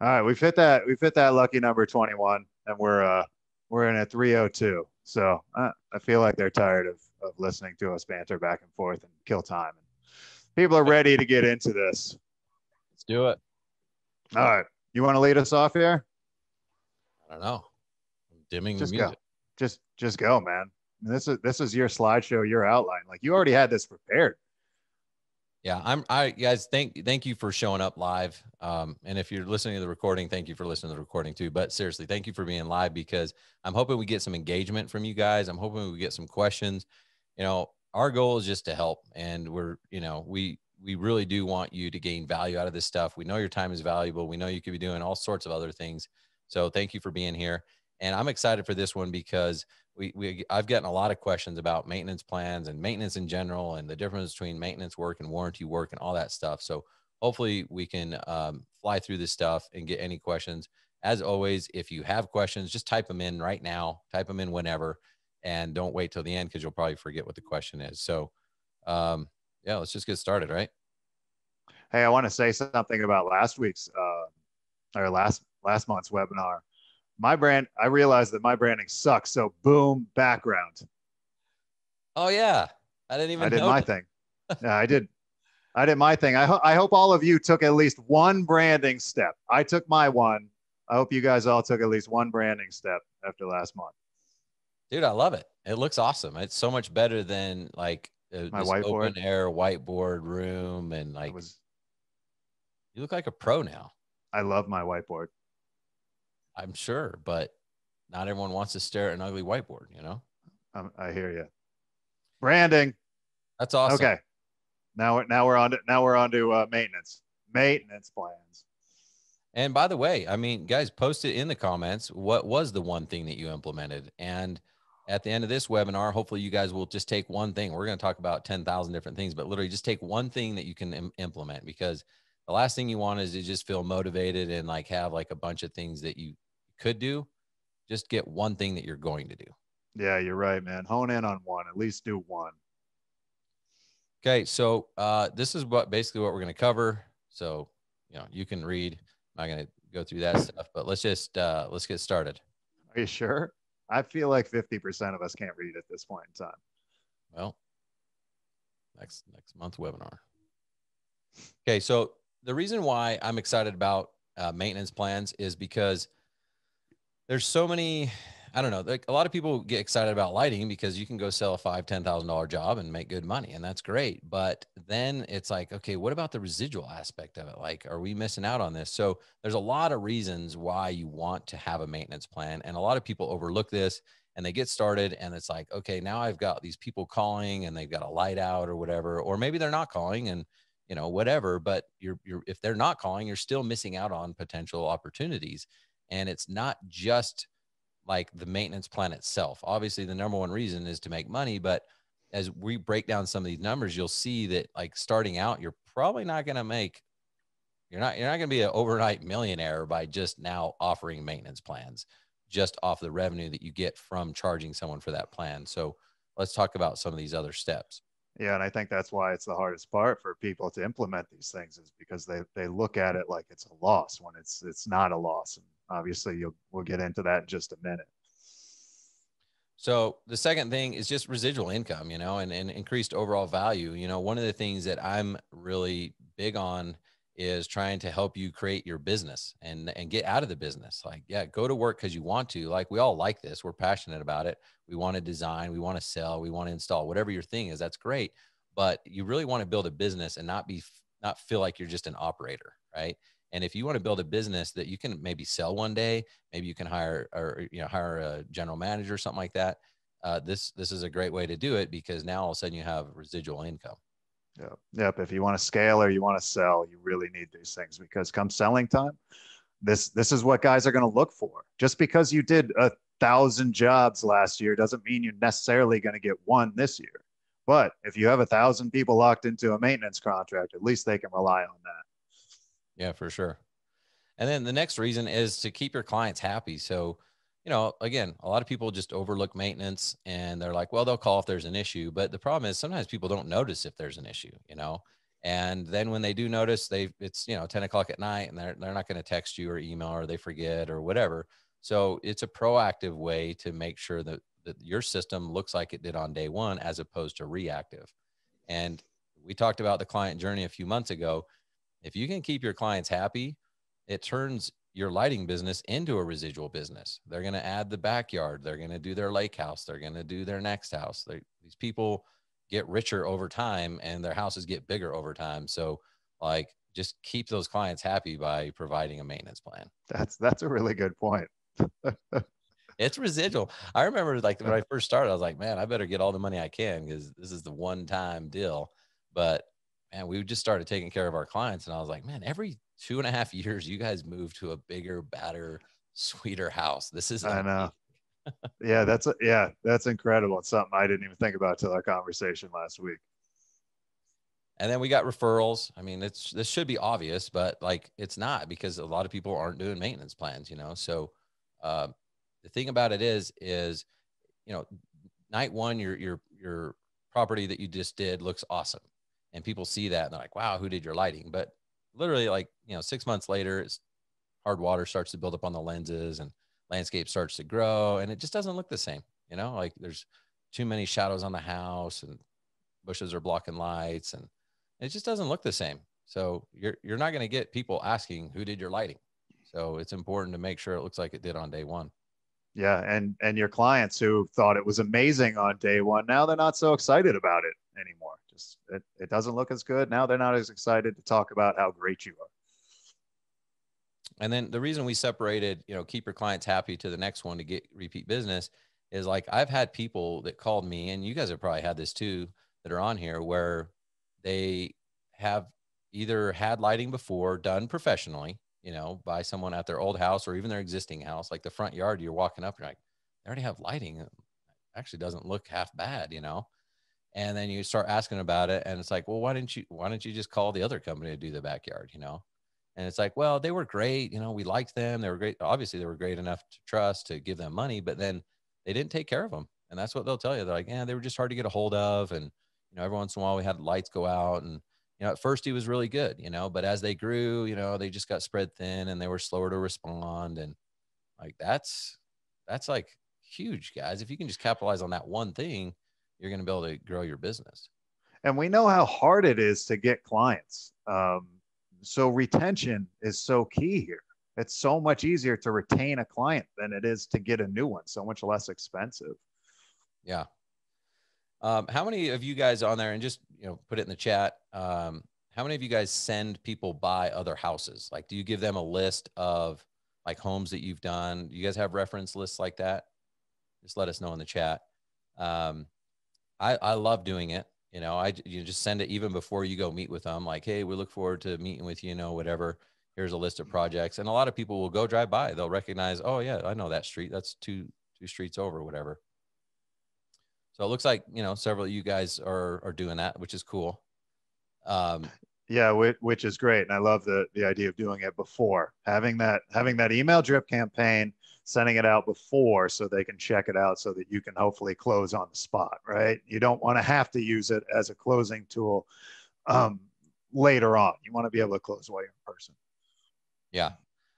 All right, we fit that lucky number 21, and we're in at 302. So I feel like they're tired of listening to us banter back and forth and kill time. People are ready to get into this. Let's do it. All right, you want to lead us off here? I don't know. I'm dimming the Just go, music. just go, man. This is your slideshow, your outline. Like you already had this prepared. Yeah, I guys, thank you for showing up live. And if you're listening to the recording, thank you for listening to the recording too. But seriously, thank you for being live because I'm hoping we get some engagement from you guys. I'm hoping we get some questions. Our goal is just to help, and we really do want you to gain value out of this stuff. We know your time is valuable. We know you could be doing all sorts of other things. So thank you for being here. And I'm excited for this one because I've gotten a lot of questions about maintenance plans and maintenance in general and the difference between maintenance work and warranty work and all that stuff. So hopefully we can fly through this stuff and get any questions. As always, if you have questions, just type them in right now, type them in whenever, and don't wait till the end because you'll probably forget what the question is. So yeah, let's just get started, right? Hey, I want to say something about last week's or last month's webinar. I realized that my branding sucks. So boom, background. Oh yeah, I didn't I even did my notice. thing. Yeah, I did. I did my thing. I hope all of you took at least one branding step. I took my one. I hope you guys all took at least one branding step after last month. Dude, I love it. It looks awesome. It's so much better than like My this whiteboard. open air whiteboard room. And I like, was. you look like a pro now. I love my whiteboard. I'm sure, but not everyone wants to stare at an ugly whiteboard. I hear you. Branding. That's awesome. Okay. Now we're on to maintenance plans. And by the way, I mean, guys, post it in the comments. What was the one thing that you implemented? And at the end of this webinar, hopefully you guys will just take one thing. We're going to talk about 10,000 different things, but literally just take one thing that you can implement, because the last thing you want is to just feel motivated and like have like a bunch of things that you could do. Just get one thing that you're going to do. Yeah, you're right, man. Hone in on one. At least do one. Okay, so this is basically what we're going to cover. So you can read. I'm not going to go through that stuff, but let's get started. Are you sure? I feel like 50% of us can't read at this point in time. Well, next month webinar. Okay, so the reason why I'm excited about maintenance plans is because there's so many. I don't know. Like a lot of people get excited about lighting because you can go sell a $5,000-$10,000 job and make good money, and that's great. But then it's like, okay, what about the residual aspect of it? Like, are we missing out on this? So there's a lot of reasons why you want to have a maintenance plan, and a lot of people overlook this and they get started, and it's like, okay, now I've got these people calling and they've got a light out or whatever, or maybe they're not calling and whatever. But you're if they're not calling, you're still missing out on potential opportunities, and it's not just like the maintenance plan itself. Obviously, the number one reason is to make money, but as we break down some of these numbers, you'll see that like starting out, you're probably not going to make, you're not going to be an overnight millionaire by just now offering maintenance plans just off the revenue that you get from charging someone for that plan. So let's talk about some of these other steps. Yeah, and I think that's why it's the hardest part for people to implement these things, is because they look at it like it's a loss when it's not a loss. And obviously we'll get into that in just a minute. So the second thing is just residual income, and increased overall value. One of the things that I'm really big on is trying to help you create your business and get out of the business. Like, yeah, go to work because you want to. Like, we all like this. We're passionate about it. We want to design, we want to sell, we want to install, whatever your thing is. That's great. But you really want to build a business and not feel like you're just an operator, right? And if you want to build a business that you can maybe sell one day, maybe you can hire a general manager or something like that. This is a great way to do it, because now all of a sudden you have residual income. Yep. If you want to scale or you want to sell, you really need these things, because come selling time, this is what guys are going to look for. Just because you did 1,000 jobs last year doesn't mean you're necessarily going to get one this year. But if you have 1,000 people locked into a maintenance contract, at least they can rely on that. Yeah, for sure. And then the next reason is to keep your clients happy. So, again, a lot of people just overlook maintenance and they're like, well, they'll call if there's an issue. But the problem is sometimes people don't notice if there's an issue, And then when they do notice, it's 10 o'clock at night, and they're not going to text you or email, or they forget or whatever. So it's a proactive way to make sure that your system looks like it did on day one, as opposed to reactive. And we talked about the client journey a few months ago. If you can keep your clients happy, it turns your lighting business into a residual business. They're going to add the backyard. They're going to do their lake house. They're going to do their next house. These people get richer over time, and their houses get bigger over time. So like, just keep those clients happy by providing a maintenance plan. That's a really good point. It's residual. I remember, like, when I first started, I was like, man, I better get all the money I can, because this is the one-time deal. But man, we just started taking care of our clients, and I was like, man, every 2.5 years, you guys move to a bigger, better, sweeter house. This is I amazing. know. Yeah, that's incredible. It's something I didn't even think about till our conversation last week. And then we got referrals. I mean, this should be obvious, but like, it's not, because a lot of people aren't doing maintenance plans, So uh, the thing about it is, night one, your property that you just did looks awesome, and people see that and they're like, wow, who did your lighting? But literally, like, 6 months later, it's hard water starts to build up on the lenses, and landscape starts to grow, and it just doesn't look the same. Like, there's too many shadows on the house, and bushes are blocking lights, and it just doesn't look the same. So you're not going to get people asking, who did your lighting? So it's important to make sure it looks like it did on day one. Yeah, and your clients who thought it was amazing on day one, now they're not so excited about it anymore. Just it doesn't look as good. Now they're not as excited to talk about how great you are. And then the reason we separated, keep your clients happy to the next one to get repeat business, is like, I've had people that called me, and you guys have probably had this too, that are on here, where they have either had lighting before done professionally, by someone at their old house or even their existing house. Like the front yard, you're walking up, you're like, they already have lighting. It actually doesn't look half bad. And then you start asking about it, and it's like, well, why don't you just call the other company to do the backyard? And it's like, well, they were great. We liked them. They were great. Obviously, they were great enough to trust to give them money, but then they didn't take care of them. And that's what they'll tell you. They're like, yeah, they were just hard to get a hold of. And, every once in a while we had lights go out, and, at first he was really good, but as they grew, they just got spread thin, and they were slower to respond. And like, that's like huge, guys. If you can just capitalize on that one thing, you're going to be able to grow your business. And we know how hard it is to get clients. So retention is so key here. It's so much easier to retain a client than it is to get a new one. So much less expensive. Yeah. How many of you guys on there, and just, put it in the chat. How many of you guys send people by other houses? Like, do you give them a list of like homes that you've done? Do you guys have reference lists like that? Just let us know in the chat. I love doing it. You just send it even before you go meet with them. Like, hey, we look forward to meeting with you, whatever. Here's a list of projects. And a lot of people will go drive by. They'll recognize, oh yeah, I know that street. That's two streets over, whatever. So it looks like, several of you guys are doing that, which is cool. Yeah, which is great. And I love the idea of doing it before, having that email drip campaign, sending it out before so they can check it out, so that you can hopefully close on the spot, right? You don't want to have to use it as a closing tool later on. You want to be able to close while you're in person. Yeah,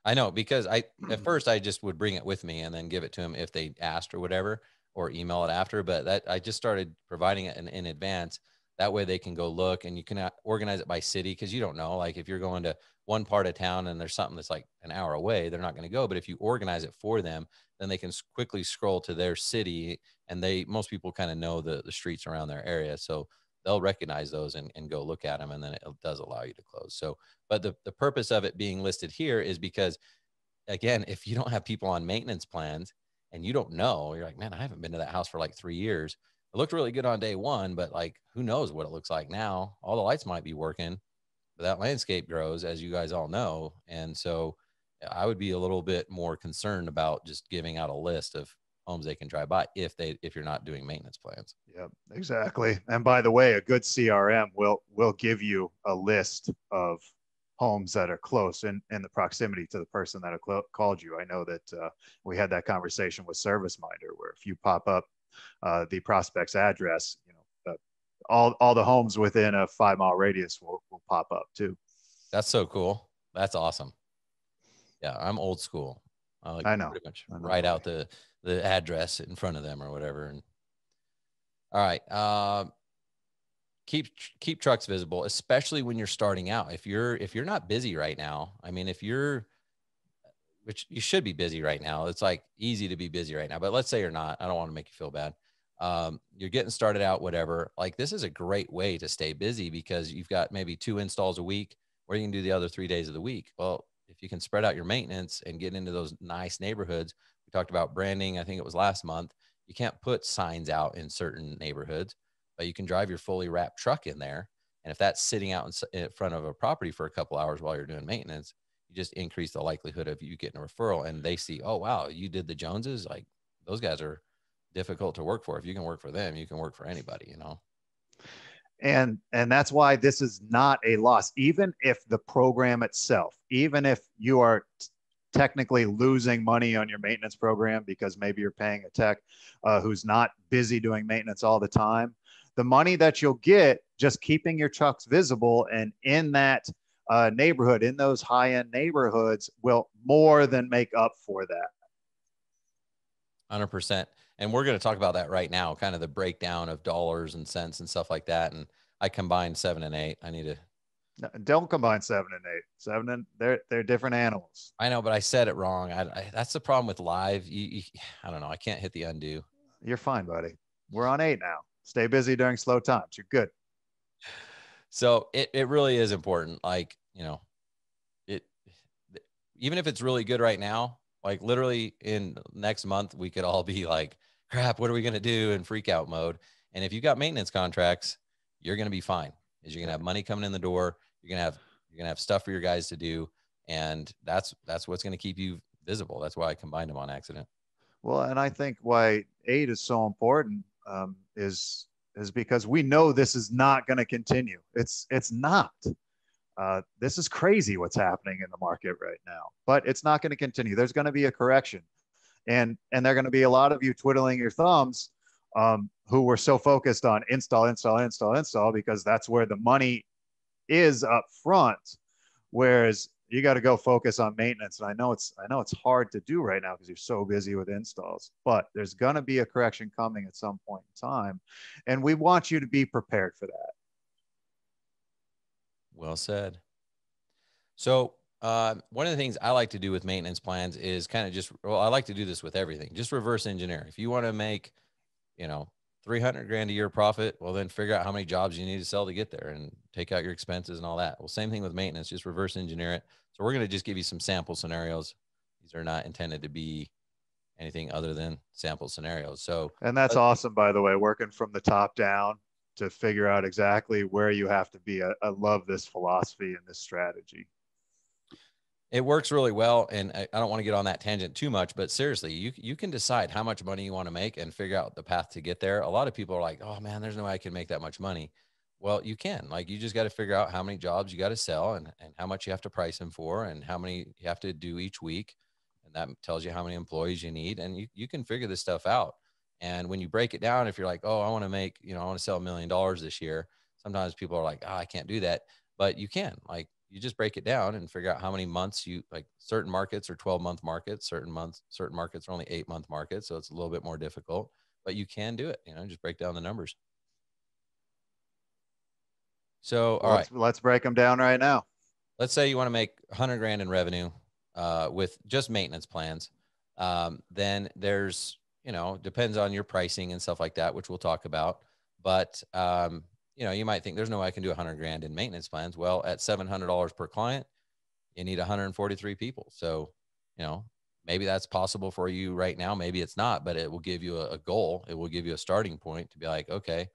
I know, because at first I just would bring it with me and then give it to them if they asked or whatever, or email it after. But that I just started providing it in advance. That way they can go look, and you can organize it by city, because you don't know, like, if you're going to one part of town and there's something that's like an hour away, they're not going to go. But if you organize it for them, then they can quickly scroll to their city, and most people kind of know the streets around their area. So they'll recognize those and go look at them, and then it does allow you to close. So, but the purpose of it being listed here is because, again, if you don't have people on maintenance plans and you don't know, you're like, man, I haven't been to that house for like 3 years. It looked really good on day one, but like, who knows what it looks like now? All the lights might be working, but that landscape grows, as you guys all know. And so I would be a little bit more concerned about just giving out a list of homes they can drive by if you're not doing maintenance plans. Yep, exactly. And by the way, a good CRM will give you a list of homes that are close in the proximity to the person that called you. I know that we had that conversation with ServiceMinder, where if you pop up the prospect's address, all the homes within a 5 mile radius will pop up too. That's so cool. That's awesome. Yeah, I'm old school. I like I know. pretty much I know, write buddy. out the address in front of them or whatever. And all right, keep trucks visible, especially when you're starting out. If you're not busy right now, I mean, if you're, which you should be busy right now. It's like easy to be busy right now, but let's say you're not. I don't want to make you feel bad. You're getting started out, whatever. Like this is a great way to stay busy because you've got maybe 2 installs a week, or you can do the other 3 days of the week. Well, if you can spread out your maintenance and get into those nice neighborhoods, we talked about branding. I think it was last month. You can't put signs out in certain neighborhoods, but you can drive your fully wrapped truck in there. And if that's sitting out in front of a property for a couple hours while you're doing maintenance, you just increase the likelihood of you getting a referral, and they see, oh, wow, you did the Joneses. Like those guys are difficult to work for. If you can work for them, you can work for anybody, you know? And that's why this is not a loss. Even if the program itself, even if you are technically losing money on your maintenance program because maybe you're paying a tech who's not busy doing maintenance all the time, the money that you'll get just keeping your trucks visible and in that neighborhood, in those high-end neighborhoods, will more than make up for that. 100%. And we're going to talk about that right now, kind of the breakdown of dollars and cents and stuff like that. And I combined 7 and 8. I need to. Don't combine 7 and 8. Seven and they're different animals. I know, but I said it wrong. That's the problem with live. I don't know. I can't hit the undo. You're fine, buddy. We're on 8 now. Stay busy during slow times. You're good. So it really is important. Like, you know, it, even if it's really good right now, like literally in next month, we could all be like, crap, what are we going to do in freak out mode? And if you got maintenance contracts, you're going to be fine. Is you're going to have money coming in the door. You're going to have stuff for your guys to do. And that's what's going to keep you visible. That's why I combined them on accident. Well, and I think why 8 is so important is because we know this is not going to continue. It's not. This is crazy what's happening in the market right now, but it's not going to continue. There's going to be a correction, and there are going to be a lot of you twiddling your thumbs who were so focused on install because that's where the money is up front, whereas you got to go focus on maintenance. And I know it's hard to do right now because you're so busy with installs, but there's going to be a correction coming at some point in time, and we want you to be prepared for that. Well said. So one of the things I like to do with maintenance plans is kind of I like to do this with everything. Just reverse engineer. If you want to make, 300 grand a year profit, well, then figure out how many jobs you need to sell to get there and take out your expenses and all that. Well, same thing with maintenance, just reverse engineer it. So we're going to just give you some sample scenarios. These are not intended to be anything other than sample scenarios. So, and that's awesome, by the way, working from the top down to figure out exactly where you have to be. I love this philosophy and this strategy. It works really well. And I don't want to get on that tangent too much, but seriously, you can decide how much money you want to make and figure out the path to get there. A lot of people are like, oh man, there's no way I can make that much money. Well, you can. Like, you just got to figure out how many jobs you got to sell and how much you have to price them for and how many you have to do each week. And that tells you how many employees you need. And you can figure this stuff out. And when you break it down, if you're like, oh, I want to make, I want to sell $1 million this year. Sometimes people are like, oh, I can't do that, but you can. Like, you just break it down and figure out how many months like certain markets are 12-month markets, certain markets are only 8-month markets. So it's a little bit more difficult, but you can do it, just break down the numbers. So, all right, let's break them down right now. Let's say you want to make 100 grand in revenue with just maintenance plans. Then there's, depends on your pricing and stuff like that, which we'll talk about. But, you might think there's no way I can do 100 grand in maintenance plans. Well, at $700 per client, you need 143 people. So, maybe that's possible for you right now. Maybe it's not, but it will give you a goal. It will give you a starting point to be like, okay,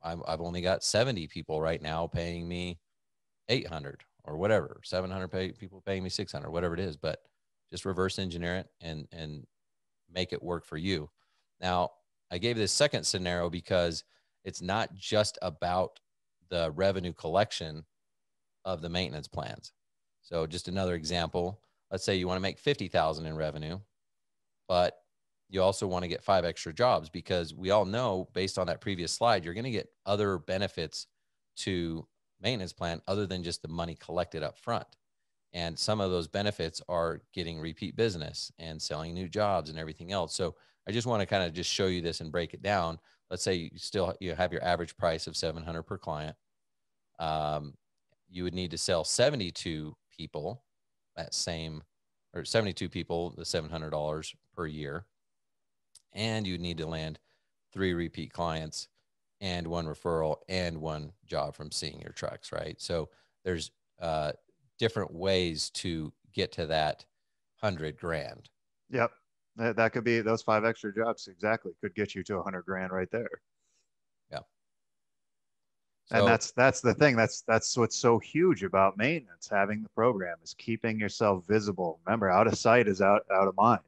I've only got 70 people right now paying me 800 or whatever, 700 people paying me 600, whatever it is, but just reverse engineer it and make it work for you. Now, I gave this second scenario because it's not just about the revenue collection of the maintenance plans. So just another example, let's say you want to make 50,000 in revenue, but you also want to get 5 extra jobs, because we all know, based on that previous slide, you're going to get other benefits to maintenance plan other than just the money collected up front. And some of those benefits are getting repeat business and selling new jobs and everything else. So I just want to kind of just show you this and break it down. Let's say you have your average price of 700 per client. You would need to sell 72 people that same, or 72 people, the $700 per year. And you need to land 3 repeat clients and 1 referral and 1 job from seeing your trucks, right? So there's different ways to get to that 100 grand. Yep. That could be those 5 extra jobs. Exactly. Could get you to 100 grand right there. Yeah. And So that's the thing. That's what's so huge about maintenance. Having the program is keeping yourself visible. Remember, out of sight is out of mind.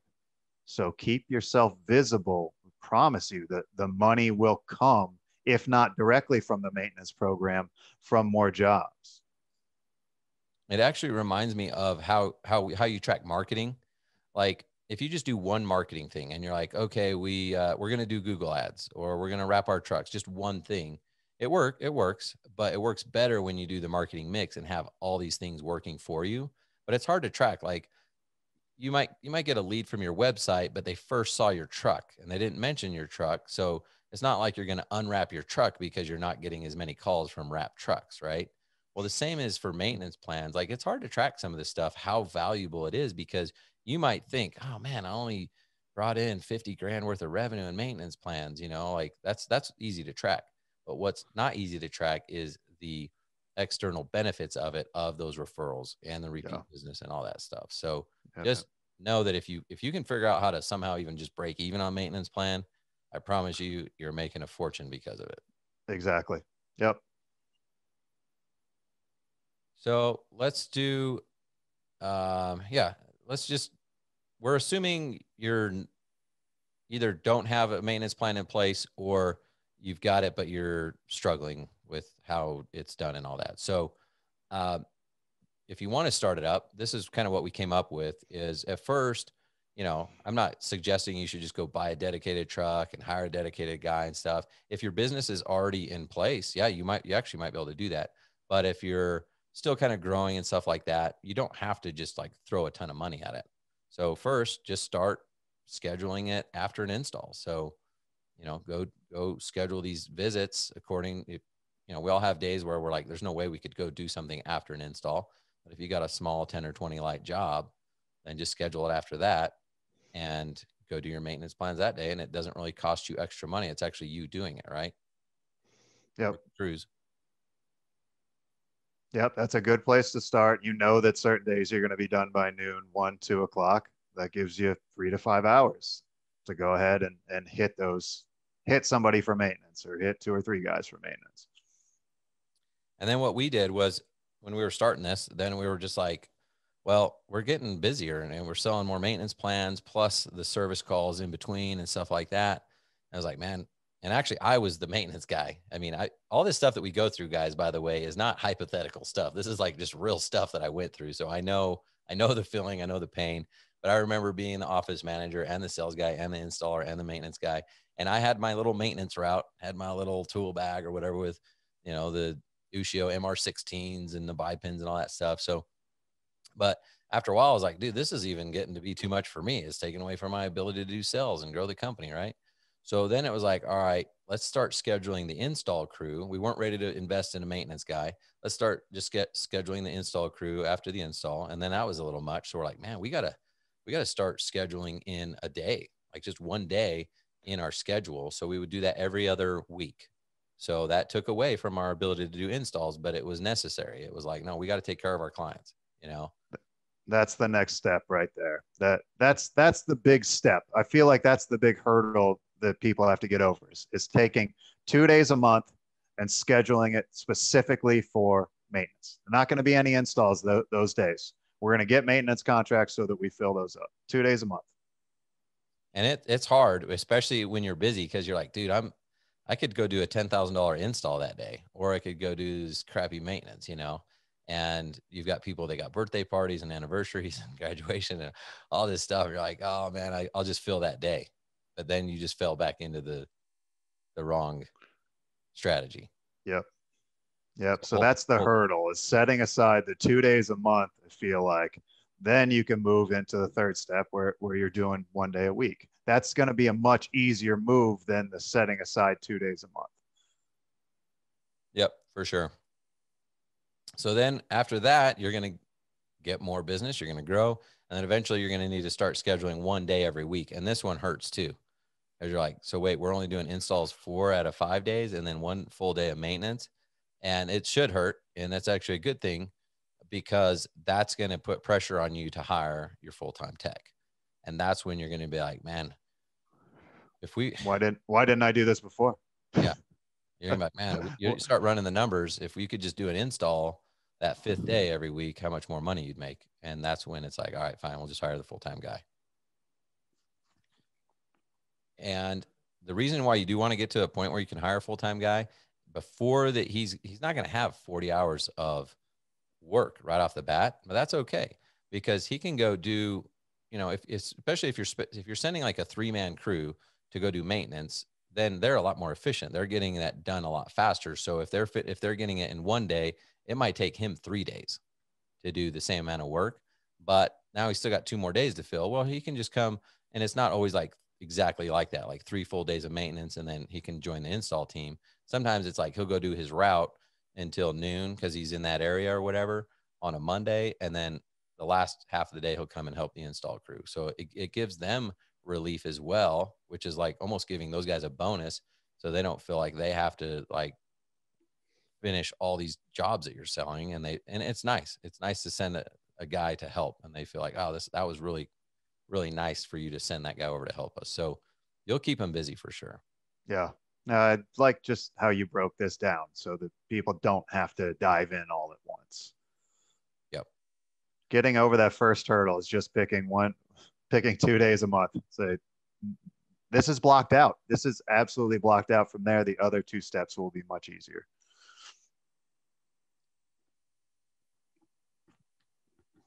So keep yourself visible. I promise you that the money will come, if not directly from the maintenance program, from more jobs. it actually reminds me of how you track marketing. Like, if you just do one marketing thing and you're like, okay, we're going to do Google ads, or we're going to wrap our trucks, just one thing. It works, but it works better when you do the marketing mix and have all these things working for you. But it's hard to track. Like, you might get a lead from your website, but they first saw your truck and they didn't mention your truck. So it's not like you're going to unwrap your truck because you're not getting as many calls from wrap trucks, right? Well, the same is for maintenance plans. Like, it's hard to track some of this stuff, how valuable it is, because you might think, oh man, I only brought in 50 grand worth of revenue in maintenance plans, like that's easy to track. But what's not easy to track is the external benefits of it, of those referrals and the repeat business and all that stuff. So just know that if you can figure out how to somehow even just break even on maintenance plan, I promise you're making a fortune because of it. Exactly. Yep. So let's do, let's just, we're assuming you're either don't have a maintenance plan in place, or you've got it, but you're struggling with how it's done and all that. So, if you want to start it up, this is kind of what we came up with. Is at first, I'm not suggesting you should just go buy a dedicated truck and hire a dedicated guy and stuff. If your business is already in place, yeah, you actually might be able to do that. But if you're still kind of growing and stuff like that, you don't have to just like throw a ton of money at it. So first, just start scheduling it after an install. So, go schedule these visits according. We all have days where we're like, there's no way we could go do something after an install. But if you got a small 10 or 20 light job, then just schedule it after that and go do your maintenance plans that day. And it doesn't really cost you extra money. It's actually you doing it, right? Yep. Crews. Yep. That's a good place to start. You know that certain days you're going to be done by noon, 1, 2 o'clock. That gives you 3 to 5 hours to go ahead and hit somebody for maintenance, or hit 2 or 3 guys for maintenance. And then what we did was, when we were starting this, then we were just like, well, we're getting busier and we're selling more maintenance plans, plus the service calls in between and stuff like that. I was like, man, and actually I was the maintenance guy. I mean, all this stuff that we go through, guys, by the way, is not hypothetical stuff. This is like just real stuff that I went through. So I know the feeling, I know the pain. But I remember being the office manager and the sales guy and the installer and the maintenance guy. And I had my little maintenance route, had my little tool bag or whatever with, the Ushio MR16s and the bipins and all that stuff. So, but after a while, I was like, dude, this is even getting to be too much for me. It's taking away from my ability to do sales and grow the company, right? So then it was like, all right, let's start scheduling the install crew. We weren't ready to invest in a maintenance guy. Let's start just scheduling the install crew after the install. And then that was a little much. So we're like, man, we gotta start scheduling in a day, like just one day in our schedule. So we would do that every other week. So that took away from our ability to do installs, but it was necessary. It was like, no, we got to take care of our clients, That's the next step right there. That's the big step. I feel like that's the big hurdle that people have to get over, is taking 2 days a month and scheduling it specifically for maintenance. Not going to be any installs those days. We're going to get maintenance contracts so that we fill those up. 2 days a month. And it's hard, especially when you're busy, because you're like, dude, I could go do a $10,000 install that day, or I could go do this crappy maintenance, and you've got people, they got birthday parties and anniversaries and graduation and all this stuff. You're like, oh man, I'll just fill that day. but then you just fell back into the wrong strategy. Yep. Yep. So So that's the hurdle, is setting aside the 2 days a month, I feel like. Then you can move into the third step where you're doing 1 day a week. That's going to be a much easier move than the setting aside 2 days a month. yep, for sure. So then after that, you're going to get more business, you're going to grow, and then eventually you're going to need to start scheduling 1 day every week. And this one hurts too. Because you're like, so wait, we're only doing installs 4 out of 5 days and then 1 full day of maintenance. And it should hurt. And that's actually a good thing because that's going to put pressure on you to hire your full-time tech. And that's when you're going to be like, man, if we, why didn't I do this before? yeah, you're gonna be like, man, you start running the numbers. If we could just do an install that 5th day every week, how much more money you'd make. And that's when it's like, all right, fine, we'll just hire the full-time guy. And the reason why you do want to get to a point where you can hire a full-time guy before that, he's not going to have 40 hours of work right off the bat, but that's okay because he can go do, if especially if you're sending like a 3-man crew to go do maintenance, then they're a lot more efficient. They're getting that done a lot faster. So if they're getting it in 1 day, it might take him 3 days to do the same amount of work, but now he's still got 2 more days to fill. Well, he can just come, and it's not always like exactly like that, like 3 full days of maintenance, and then he can join the install team. Sometimes it's like he'll go do his route until noon because he's in that area or whatever on a Monday, and then the last half of the day he'll come and help the install crew. So it gives them relief as well, which is like almost giving those guys a bonus so they don't feel like they have to like finish all these jobs that you're selling. And it's nice to send a guy to help, and they feel like, oh, that was really, really nice for you to send that guy over to help us. So you'll keep him busy for sure. Yeah. I like just how you broke this down so that people don't have to dive in all at once. Yep. Getting over that first hurdle is just picking 2 days a month. So this is blocked out. This is absolutely blocked out. From there, the other 2 steps will be much easier.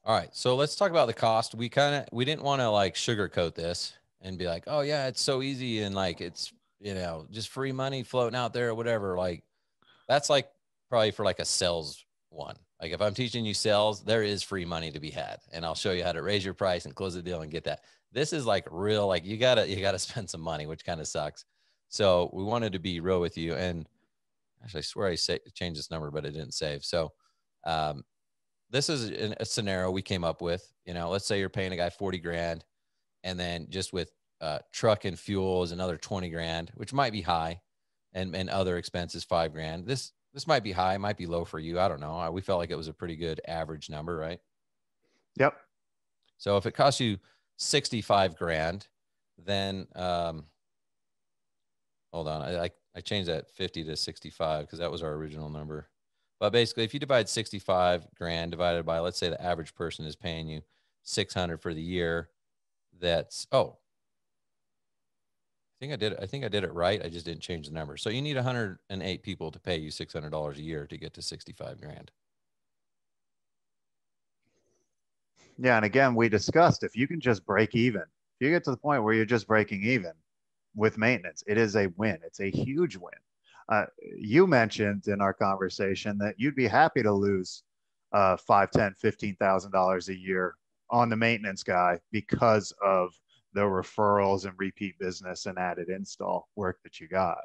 All right. So let's talk about the cost. We didn't want to like sugarcoat this and be like, oh yeah, it's so easy. And like, it's, just free money floating out there or whatever. Like that's like probably for like a sales one. Like if I'm teaching you sales, there is free money to be had, and I'll show you how to raise your price and close the deal and get that. This is like real, like you gotta spend some money, which kind of sucks. So we wanted to be real with you. And actually I swear I changed this number, but it didn't save. So, this is a scenario we came up with. Let's say you're paying a guy 40 grand, and then just with truck and fuel is another 20 grand, which might be high, and other expenses 5 grand. This might be high, might be low for you. I don't know. We felt like it was a pretty good average number, right? Yep. So if it costs you 65 grand, then hold on, I changed that 50 to 65 because that was our original number. But basically, if you divide 65 grand divided by, let's say the average person is paying you 600 for the year, that's, I think I did it right. I just didn't change the number. So you need 108 people to pay you $600 a year to get to 65 grand. Yeah. And again, we discussed, if you can just break even, if you get to the point where you're just breaking even with maintenance, it is a win. It's a huge win. You mentioned in our conversation that you'd be happy to lose $5, $10, $15,000 a year on the maintenance guy because of the referrals and repeat business and added install work that you got.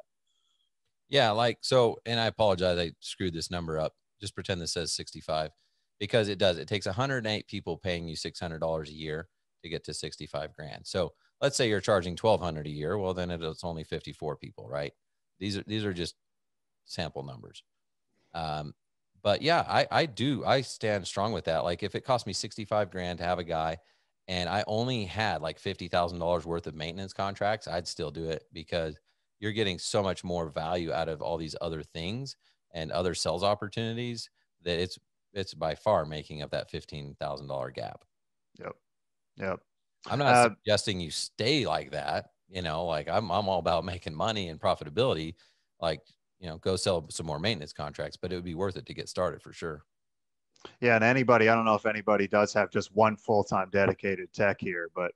Yeah, like so, and I apologize, I screwed this number up. Just pretend this says 65 because it does. It takes 108 people paying you $600 a year to get to 65 grand. So let's say you're charging 1,200 a year. Well, then it's only 54 people, right? These are just sample numbers. But yeah, I stand strong with that. Like if it cost me 65 grand to have a guy and I only had like $50,000 worth of maintenance contracts, I'd still do it because you're getting so much more value out of all these other things and other sales opportunities that it's by far making up that $15,000 gap. Yep. Yep. I'm not suggesting you stay like that. Like I'm all about making money and profitability. Like, go sell some more maintenance contracts, but it would be worth it to get started for sure. Yeah, and anybody, I don't know if anybody does have just one full-time dedicated tech here, but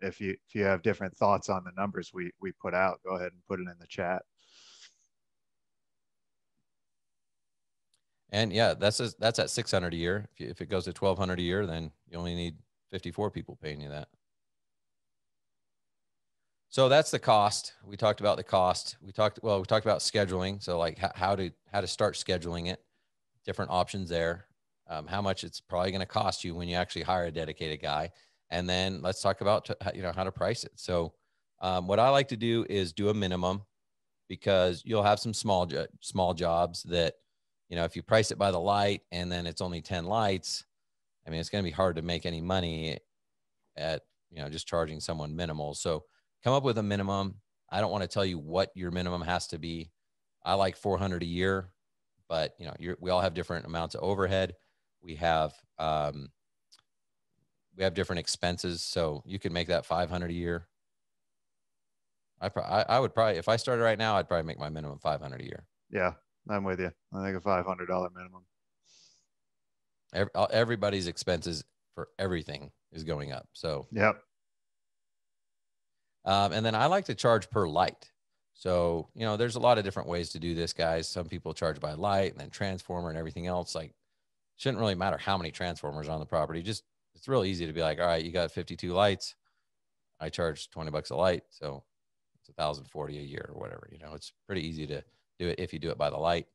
if you have different thoughts on the numbers we put out, go ahead and put it in the chat. And yeah, that's at 600 a year. If it goes to 1,200 a year, then you only need 54 people paying you that. So that's the cost. We talked about the cost. We talked about scheduling. So like how to start scheduling it, different options there, how much it's probably going to cost you when you actually hire a dedicated guy. And then let's talk about, how to price it. So what I like to do is do a minimum, because you'll have some small jobs that, if you price it by the light and then it's only 10 lights, I mean, it's going to be hard to make any money at, just charging someone minimal. So come up with a minimum. I don't want to tell you what your minimum has to be. I like 400 a year, but we all have different amounts of overhead. We have different expenses. So you can make that 500 a year. I would probably, if I started right now, I'd probably make my minimum 500 a year. Yeah, I'm with you. I think a $500 minimum. Everybody's expenses for everything is going up. So, yep. And then I like to charge per light. So, there's a lot of different ways to do this, guys. Some people charge by light and then transformer and everything else. Like, shouldn't really matter how many transformers are on the property. Just, it's real easy to be like, all right, you got 52 lights. I charge $20 a light. So it's 1,040 a year or whatever. It's pretty easy to do it if you do it by the light.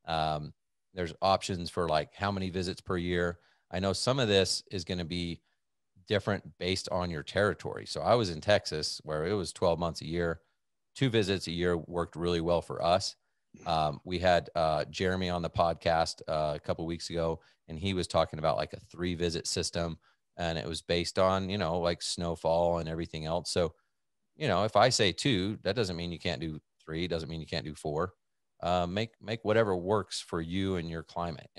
There's options for like how many visits per year. I know some of this is going to be different based on your territory. So I was in Texas where it was 12 months a year. 2 visits a year worked really well for us. We had Jeremy on the podcast a couple of weeks ago, and he was talking about like a 3-visit system, and it was based on, like snowfall and everything else. So, if I say 2, that doesn't mean you can't do 3. Doesn't mean you can't do 4. Make whatever works for you and your climate,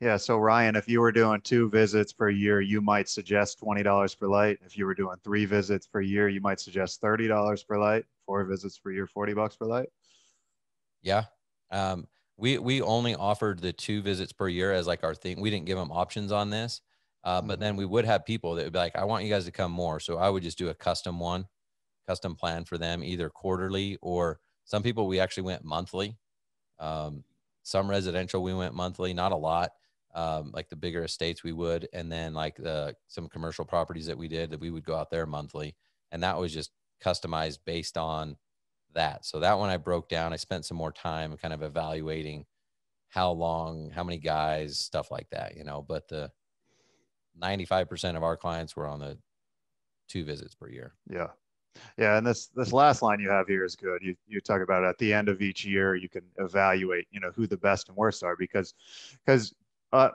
Yeah. So Ryan, if you were doing 2 visits per year, you might suggest $20 per light. If you were doing 3 visits per year, you might suggest $30 per light. 4 visits per year, $40 per light. Yeah. We only offered the 2 visits per year as like our thing. We didn't give them options on this. But then we would have people that would be like, I want you guys to come more. So I would just do a custom plan for them, either quarterly, or some people we actually went monthly. Some residential we went monthly, not a lot. Like the bigger estates we would, and then like some commercial properties that we did, that we would go out there monthly, and that was just customized based on that. So that one I broke down. I spent some more time kind of evaluating how long, how many guys, stuff like that, but the 95% of our clients were on the 2 visits per year. Yeah. Yeah, and this last line you have here is good. You talk about at the end of each year you can evaluate, who the best and worst are, because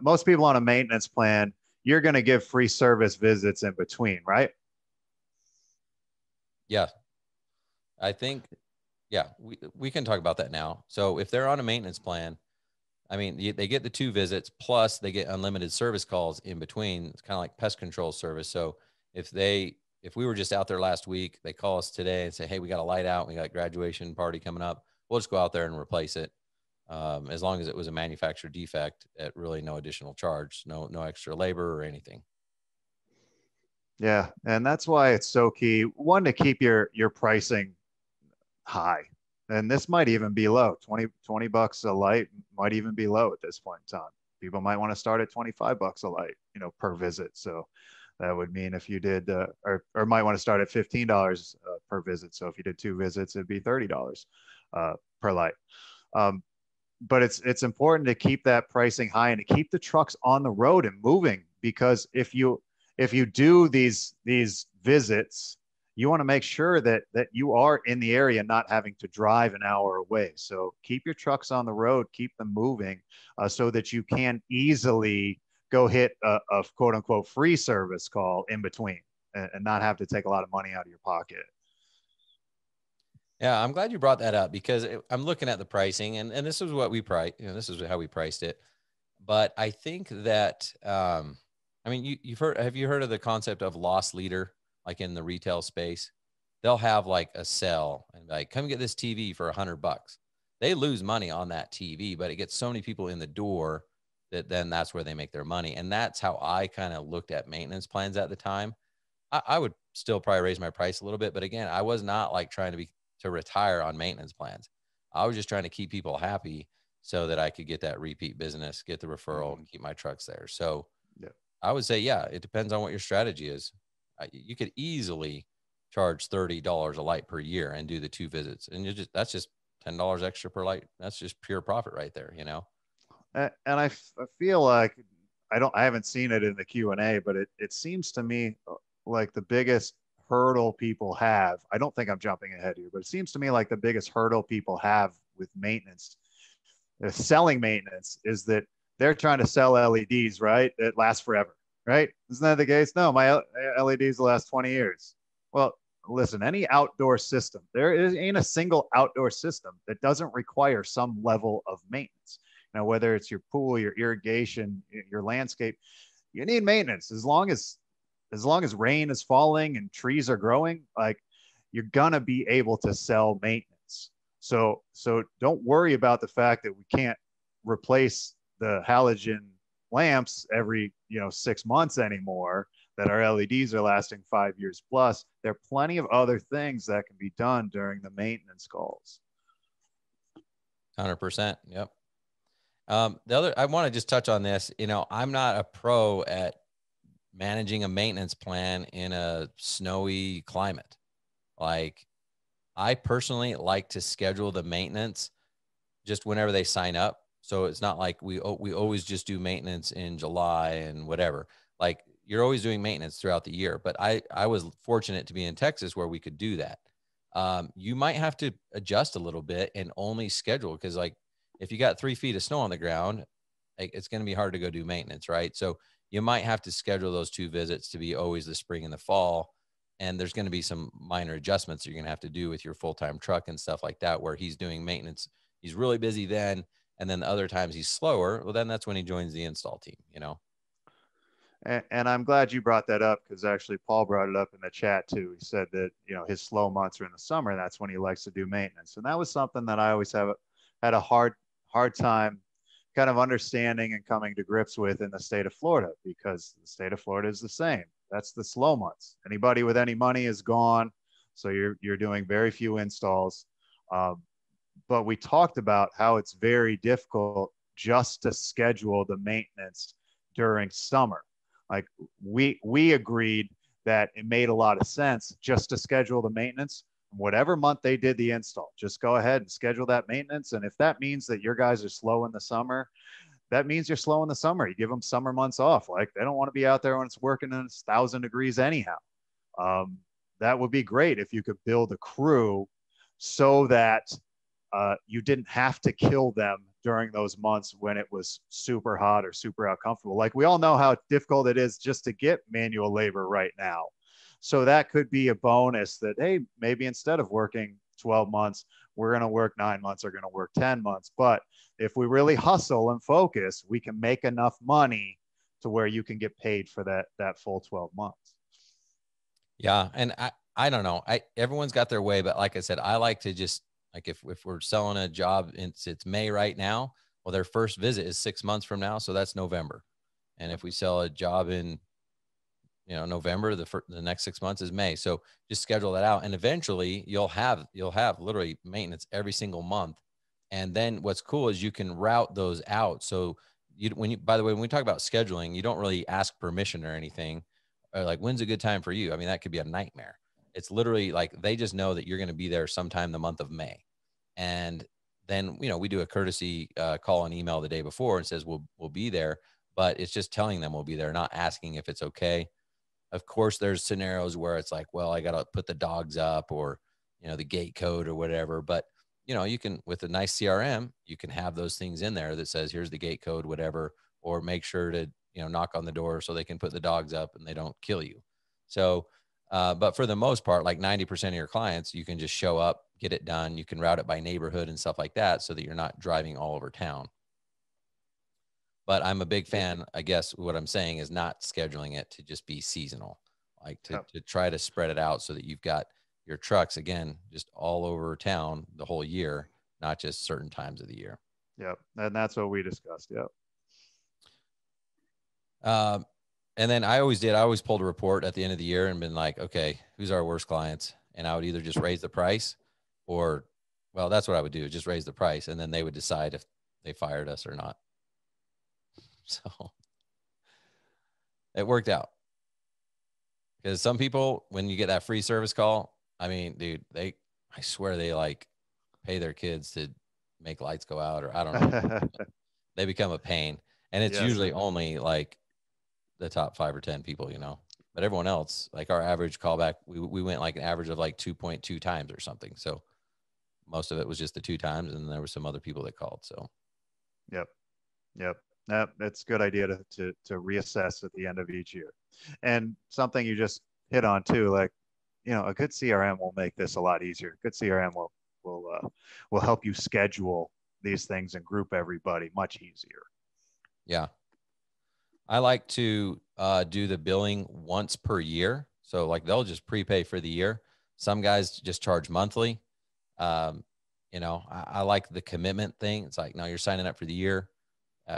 most people on a maintenance plan, you're going to give free service visits in between, right? Yeah, I think, yeah, we can talk about that now. So if they're on a maintenance plan, I mean, they get the 2 visits plus they get unlimited service calls in between. It's kind of like pest control service. So if we were just out there last week, they call us today and say, hey, we got a light out, we got a graduation party coming up, we'll just go out there and replace it. As long as it was a manufacturer defect at really no additional charge, no extra labor or anything. Yeah, and that's why it's so key. One, to keep your pricing high. And this might even be low. 20 bucks a light might even be low at this point in time. People might want to start at 25 bucks a light, per visit. So that would mean if you did, or might want to start at $15 per visit. So if you did 2 visits, it'd be $30 per light. But it's important to keep that pricing high and to keep the trucks on the road and moving, because if you do these visits, you want to make sure that you are in the area, not having to drive an hour away. So keep your trucks on the road, keep them moving, so that you can easily go hit a quote unquote free service call in between, and not have to take a lot of money out of your pocket. Yeah, I'm glad you brought that up, because I'm looking at the pricing, and this is what we price. This is how we priced it. But I think that, I mean, have you heard of the concept of loss leader? Like in the retail space, they'll have like a sale and like, come get this TV for $100. They lose money on that TV, but it gets so many people in the door then that's where they make their money. And that's how I kind of looked at maintenance plans at the time. I would still probably raise my price a little bit, but again, I was not like trying to retire on maintenance plans. I was just trying to keep people happy so that I could get that repeat business, get the referral, and keep my trucks there. So Yeah. I would say, yeah, it depends on what your strategy is. You could easily charge $30 a light per year and do the 2 visits, and that's just $10 extra per light. That's just pure profit right there, you know. And I feel like I haven't seen it in the Q&A, but it seems to me like the biggest hurdle people have, I don't think I'm jumping ahead here, but it seems to me like the biggest hurdle people have with maintenance, selling maintenance, is that they're trying to sell LEDs, right? That last forever, right? Isn't that the case? No, my LEDs will last 20 years. Well, listen, any outdoor system, ain't a single outdoor system that doesn't require some level of maintenance. Now, whether it's your pool, your irrigation, your landscape, you need maintenance. As long as rain is falling and trees are growing, like, you're gonna be able to sell maintenance. So don't worry about the fact that we can't replace the halogen lamps every 6 months anymore, that our LEDs are lasting 5 years plus. There are plenty of other things that can be done during the maintenance calls. 100%. Yep. I want to just touch on this. I'm not a pro at managing a maintenance plan in a snowy climate. Like, I personally like to schedule the maintenance just whenever they sign up. So it's not like we always just do maintenance in July and whatever. Like, you're always doing maintenance throughout the year. But I was fortunate to be in Texas where we could do that. You might have to adjust a little bit and only schedule, because like, if you got 3 feet of snow on the ground, it's going to be hard to go do maintenance, right? So you might have to schedule those 2 visits to be always the spring and the fall. And there's going to be some minor adjustments you're going to have to do with your full-time truck and stuff like that, where he's doing maintenance. He's really busy then. And then the other times he's slower. Well, then that's when he joins the install team, And I'm glad you brought that up, because actually Paul brought it up in the chat too. He said that his slow months are in the summer. That's when he likes to do maintenance, and that was something that I always had a hard time kind of understanding and coming to grips with in the state of Florida, because the state of Florida is the same. That's the slow months. Anybody with any money is gone, so you're doing very few installs. But we talked about how it's very difficult just to schedule the maintenance during summer. Like, we agreed that it made a lot of sense just to schedule the maintenance whatever month they did the install. Just go ahead and schedule that maintenance. And if that means that your guys are slow in the summer, that means you're slow in the summer. You give them summer months off. Like, they don't want to be out there when it's working and it's 1,000 degrees anyhow. That would be great if you could build a crew so that you didn't have to kill them during those months when it was super hot or super uncomfortable. Like, we all know how difficult it is just to get manual labor right now. So that could be a bonus that, hey, maybe instead of working 12 months, we're going to work 9 months or going to work 10 months. But if we really hustle and focus, we can make enough money to where you can get paid for that full 12 months. Yeah. And I don't know. Everyone's got their way, but like I said, I like to just, like, if we're selling a job, it's May right now. Well, their first visit is 6 months from now. So that's November. And if we sell a job in, November, the next 6 months is May. So just schedule that out. And eventually you'll have literally maintenance every single month. And then what's cool is you can route those out. So by the way, when we talk about scheduling, you don't really ask permission or anything, or like, when's a good time for you? I mean, that could be a nightmare. It's literally like, they just know that you're going to be there sometime the month of May. And then, we do a courtesy call and email the day before and says, we'll be there, but it's just telling them we'll be there, not asking if it's okay. Of course, there's scenarios where it's like, well, I got to put the dogs up, or, the gate code or whatever. But, you can, with a nice CRM, you can have those things in there that says, here's the gate code, whatever, or make sure to, knock on the door so they can put the dogs up and they don't kill you. So, but for the most part, like 90% of your clients, you can just show up, get it done. You can route it by neighborhood and stuff like that, so that you're not driving all over town. But I'm a big fan. I guess what I'm saying is not scheduling it to just be seasonal, like to try to spread it out so that you've got your trucks, again, just all over town the whole year, not just certain times of the year. Yep. And that's what we discussed. Yep. Um, and then I always pulled a report at the end of the year and been like, okay, who's our worst clients? And I would either just raise the price or, well, that's what I would do, just raise the price. And then they would decide if they fired us or not. So it worked out because some people, when you get that free service call, I mean, dude, I swear they like pay their kids to make lights go out, or I don't know. They become a pain. And it's Yes. usually only like the top 5 or 10 people, you know, but everyone else, like our average callback, we went like an average of like 2.2 times or something. So most of it was just the 2 times. And there were some other people that called. So, Yep. Yep. Yep. It's a good idea to reassess at the end of each year. And something you just hit on too, like, a good CRM will make this a lot easier. Good CRM will help you schedule these things and group everybody much easier. yeah, I like to do the billing once per year. So like they'll just prepay for the year. Some guys just charge monthly. Um, I like the commitment thing. It's like, no, you're signing up for the year.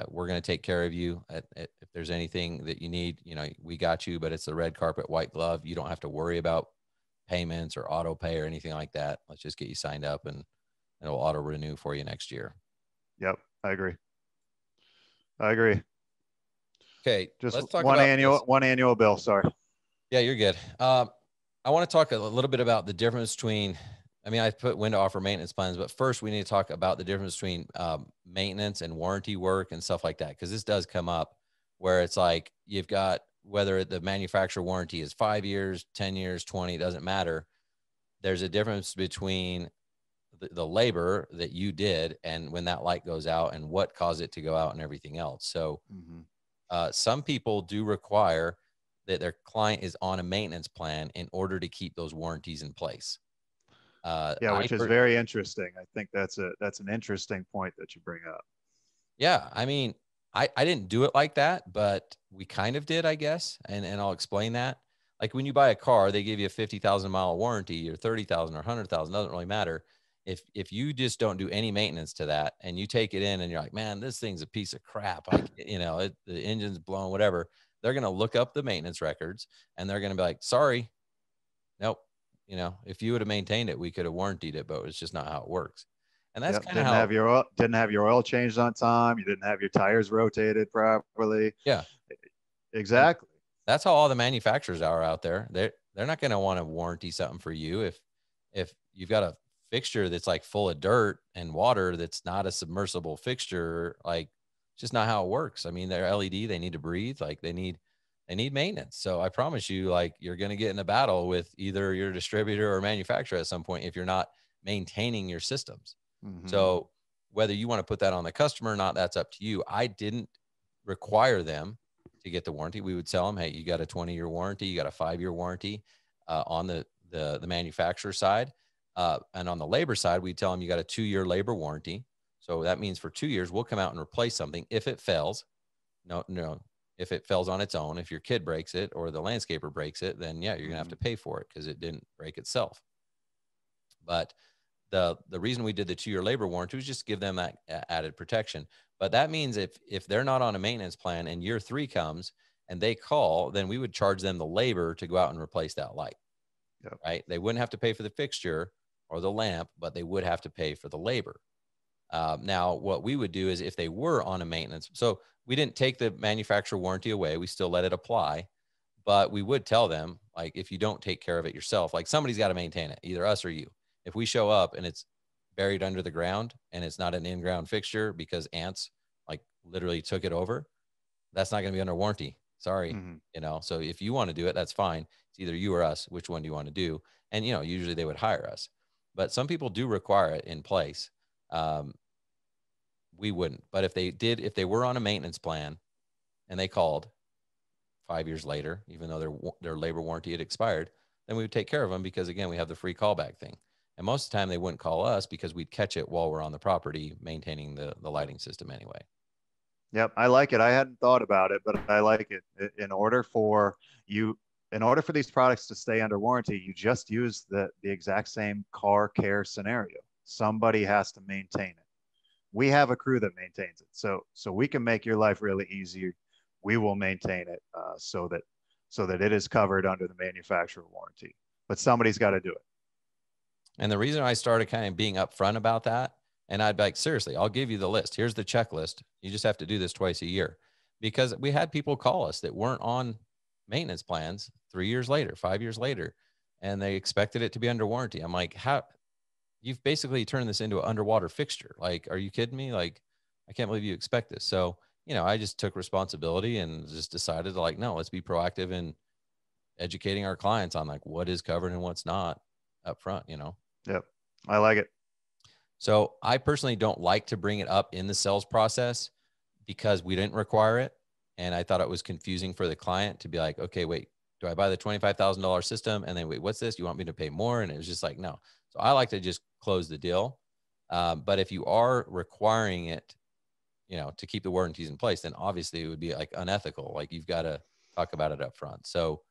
We're going to take care of you. If there's anything that you need, we got you, but it's the red carpet, white glove. You don't have to worry about payments or auto pay or anything like that. Let's just get you signed up and it'll auto renew for you next year. Yep. I agree. I agree. Okay. Just Let's talk one about annual this. one annual bill. Sorry. Yeah, you're good. I want to talk a little bit about the difference between, I mean, I put when to offer maintenance plans, but first we need to talk about the difference between maintenance and warranty work and stuff like that. Cause this does come up where it's like, you've got, whether the manufacturer warranty is 5 years, 10 years, 20, it doesn't matter. There's a difference between the labor that you did and when that light goes out and what caused it to go out and everything else. So Mm-hmm. some people do require that their client is on a maintenance plan in order to keep those warranties in place. Yeah, which is very interesting. I think that's an interesting point that you bring up. Yeah, I mean, I didn't do it like that, but we kind of did, I guess, and I'll explain that. Like when you buy a car, they give you a 50,000 mile warranty, or 30,000 or 100,000, doesn't really matter. If you just don't do any maintenance to that and you take it in and you're like, man, this thing's a piece of crap. The engine's blown, whatever. They're gonna look up the maintenance records and they're gonna be like, sorry, nope. If you would have maintained it, we could have warrantied it, but it's just not how it works. And that's Yep. kind of how, Didn't have your oil changed on time. You didn't have your tires rotated properly. yeah. And Exactly. that's how all the manufacturers are out there. They're not going to want to warranty something for you if you've got a fixture that's like full of dirt and water that's not a submersible fixture. Like, it's just not how it works. I mean, they're LED, they need to breathe, like they need maintenance. So I promise you, like, you're going to get in a battle with either your distributor or manufacturer at some point if you're not maintaining your systems. Mm-hmm. So whether you want to put that on the customer or not, that's up to you. I didn't require them to get the warranty. We would tell them, hey, you got a 20-year warranty, you got a 5-year warranty on the manufacturer side. And on the labor side, we tell them you got a 2-year labor warranty. So that means for 2 years, we'll come out and replace something if it fails. No, if it fails on its own, if your kid breaks it or the landscaper breaks it, then yeah, you're gonna have to pay for it because it didn't break itself. But the reason we did the 2-year labor warranty was just to give them that added protection. But that means if they're not on a maintenance plan and year 3 comes and they call, then we would charge them the labor to go out and replace that light. Yep. Right? They wouldn't have to pay for the fixture or the lamp, but they would have to pay for the labor. Now, what we would do is if they were on a maintenance, so we didn't take the manufacturer warranty away, we still let it apply, but we would tell them, like, if you don't take care of it yourself, like somebody's got to maintain it, either us or you. If we show up and it's buried under the ground and it's not an in-ground fixture because ants like literally took it over, that's not going to be under warranty. Sorry. Mm-hmm. So if you want to do it, that's fine. It's either you or us. Which one do you want to do? And, usually they would hire us, but some people do require it in place. We wouldn't, but if they were on a maintenance plan and they called 5 years later, even though their labor warranty had expired, then we would take care of them because again, we have the free callback thing. And most of the time they wouldn't call us because we'd catch it while we're on the property maintaining the lighting system anyway. Yep, I like it. I hadn't thought about it, but I like it. In order for these products to stay under warranty, you just use the exact same car care scenario. Somebody has to maintain it. We have a crew that maintains it, so we can make your life really easy we will maintain it so that it is covered under the manufacturer warranty. But somebody's got to do it. And the reason I started kind of being upfront about that, and I'd be like, seriously, I'll give you the list. Here's the checklist. You just have to do this twice a year. Because we had people call us that weren't on maintenance plans 3 years later, 5 years later, and they expected it to be under warranty. I'm like, how? You've basically turned this into an underwater fixture. Like, are you kidding me? Like, I can't believe you expect this. So, I just took responsibility and just decided to, like, no, let's be proactive in educating our clients on like what is covered and what's not up front, Yep. I like it. So I personally don't like to bring it up in the sales process because we didn't require it. And I thought it was confusing for the client to be like, okay, wait, do I buy the $25,000 system? And then wait, what's this? You want me to pay more? And it was just like, no. So I like to just close the deal. But if you are requiring it, to keep the warranties in place, then obviously it would be like unethical. Like you've got to talk about it up front. So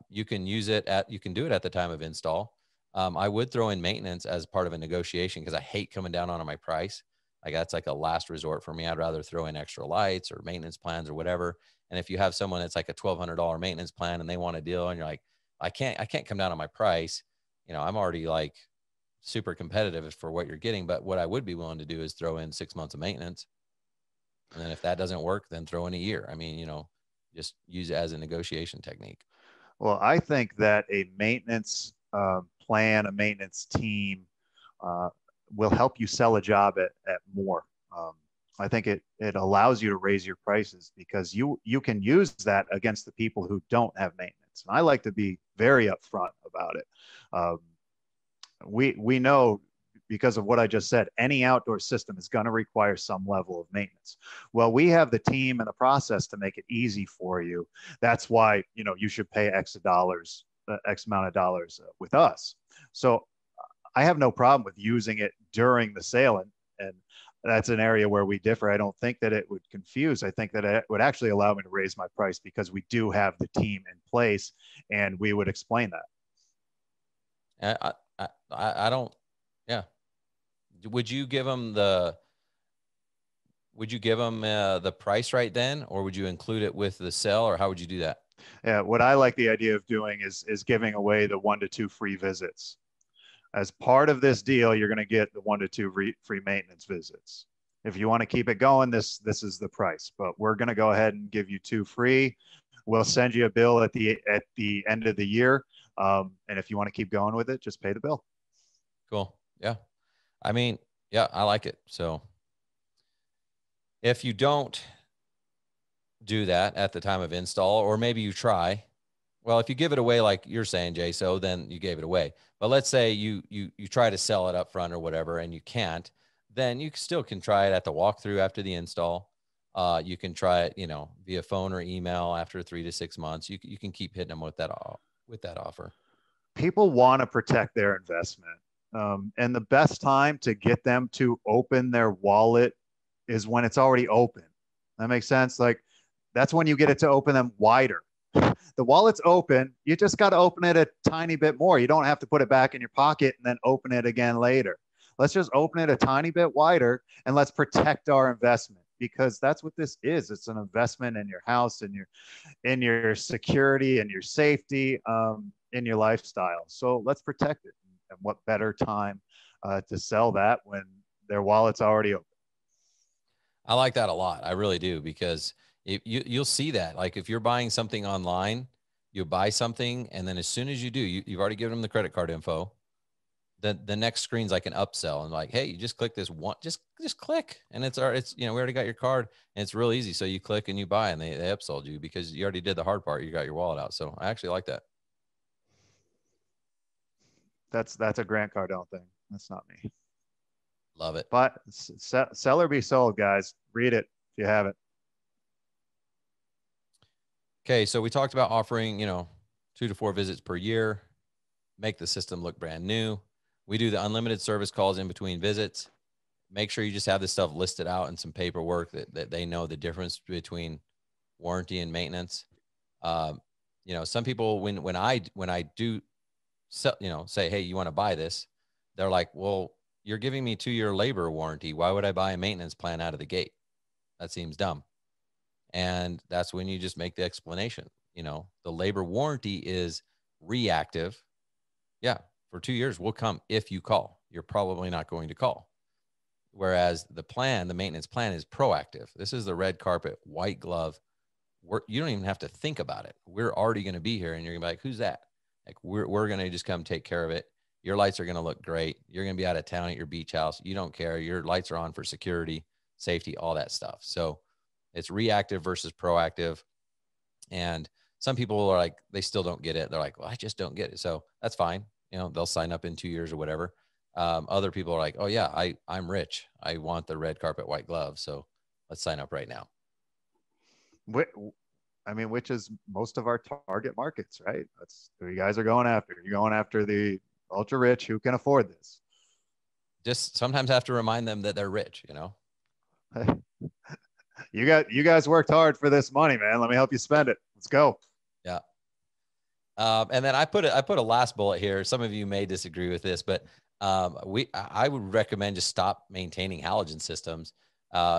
you can do it at the time of install. I would throw in maintenance as part of a negotiation because I hate coming down on my price. Like that's like a last resort for me. I'd rather throw in extra lights or maintenance plans or whatever. And if you have someone that's like a $1,200 maintenance plan and they want a deal and you're like, I can't come down on my price. I'm already like super competitive for what you're getting. But what I would be willing to do is throw in 6 months of maintenance. And then if that doesn't work, then throw in a year. I mean, just use it as a negotiation technique. Well, I think that a maintenance plan, a maintenance team will help you sell a job at more. I think it allows you to raise your prices because you can use that against the people who don't have maintenance. And I like to be very upfront about it. We know because of what I just said, any outdoor system is going to require some level of maintenance. Well, we have the team and the process to make it easy for you. That's why, you should pay X amount of dollars with us. So I have no problem with using it during the sale. And that's an area where we differ. I don't think that it would confuse. I think that it would actually allow me to raise my price because we do have the team in place and we would explain that. I don't, yeah. Would you give them the price right then, or would you include it with the sale, or how would you do that? Yeah, what I like the idea of doing is giving away the 1 to 2 free visits. As part of this deal, you're going to get the 1 to 2 free maintenance visits. If you want to keep it going, this is the price. But we're going to go ahead and give you 2 free. We'll send you a bill at the end of the year, and if you want to keep going with it, just pay the bill. Cool. Yeah. I mean, yeah, I like it. So if you don't do that at the time of install, or maybe you try, well, if you give it away, like you're saying, Jay, so then you gave it away. But let's say you try to sell it up front or whatever, and you can't, then you still can try it at the walkthrough after the install. You can try it, via phone or email after 3 to 6 months. You can keep hitting them with that offer. People want to protect their investment. And the best time to get them to open their wallet is when it's already open. That makes sense. Like that's when you get it to open them wider. The wallet's open. You just got to open it a tiny bit more. You don't have to put it back in your pocket and then open it again later. Let's just open it a tiny bit wider and let's protect our investment because that's what this is. It's an investment in your house and in your security and your safety, in your lifestyle. So let's protect it. And what better time to sell that when their wallet's already open? I like that a lot. I really do, because you'll see that. Like if you're buying something online, you buy something, and then as soon as you do, you've already given them the credit card info. The next screen's like an upsell, and like, hey, you just click this one, just click, and it's we already got your card, and it's real easy. So you click and you buy, and they upsold you because you already did the hard part. You got your wallet out. So I actually like that. That's a Grant Cardone thing. That's not me. Love it. But sell or be sold, guys. Read it if you haven't. Okay, so we talked about offering, 2 to 4 visits per year, make the system look brand new. We do the unlimited service calls in between visits. Make sure you just have this stuff listed out in some paperwork that they know the difference between warranty and maintenance. Some people, when I do say, hey, you want to buy this? They're like, well, you're giving me 2-year labor warranty. Why would I buy a maintenance plan out of the gate? That seems dumb. And that's when you just make the explanation. You know, the labor warranty is reactive. Yeah, for 2 years, we'll come if you call. You're probably not going to call. Whereas the plan, the maintenance plan, is proactive. This is the red carpet, white glove. You don't even have to think about it. We're already going to be here, and you're going to be like, who's that? Like, we're going to just come take care of it. Your lights are going to look great. You're going to be out of town at your beach house. You don't care. Your lights are on for security, safety, all that stuff. So it's reactive versus proactive. And some people are like, they still don't get it. They're like, well, I just don't get it. So that's fine. You know, they'll sign up in 2 years or whatever. Other people are like, oh yeah, I'm rich. I want the red carpet, white glove. So let's sign up right now. I mean, which is most of our target markets, right? That's who you guys are going after. You're going after the ultra rich who can afford this. Just sometimes have to remind them that they're rich, you know? You guys worked hard for this money, man. Let me help you spend it. Let's go. Yeah. And then I put a last bullet here. Some of you may disagree with this, but I would recommend just stop maintaining halogen systems.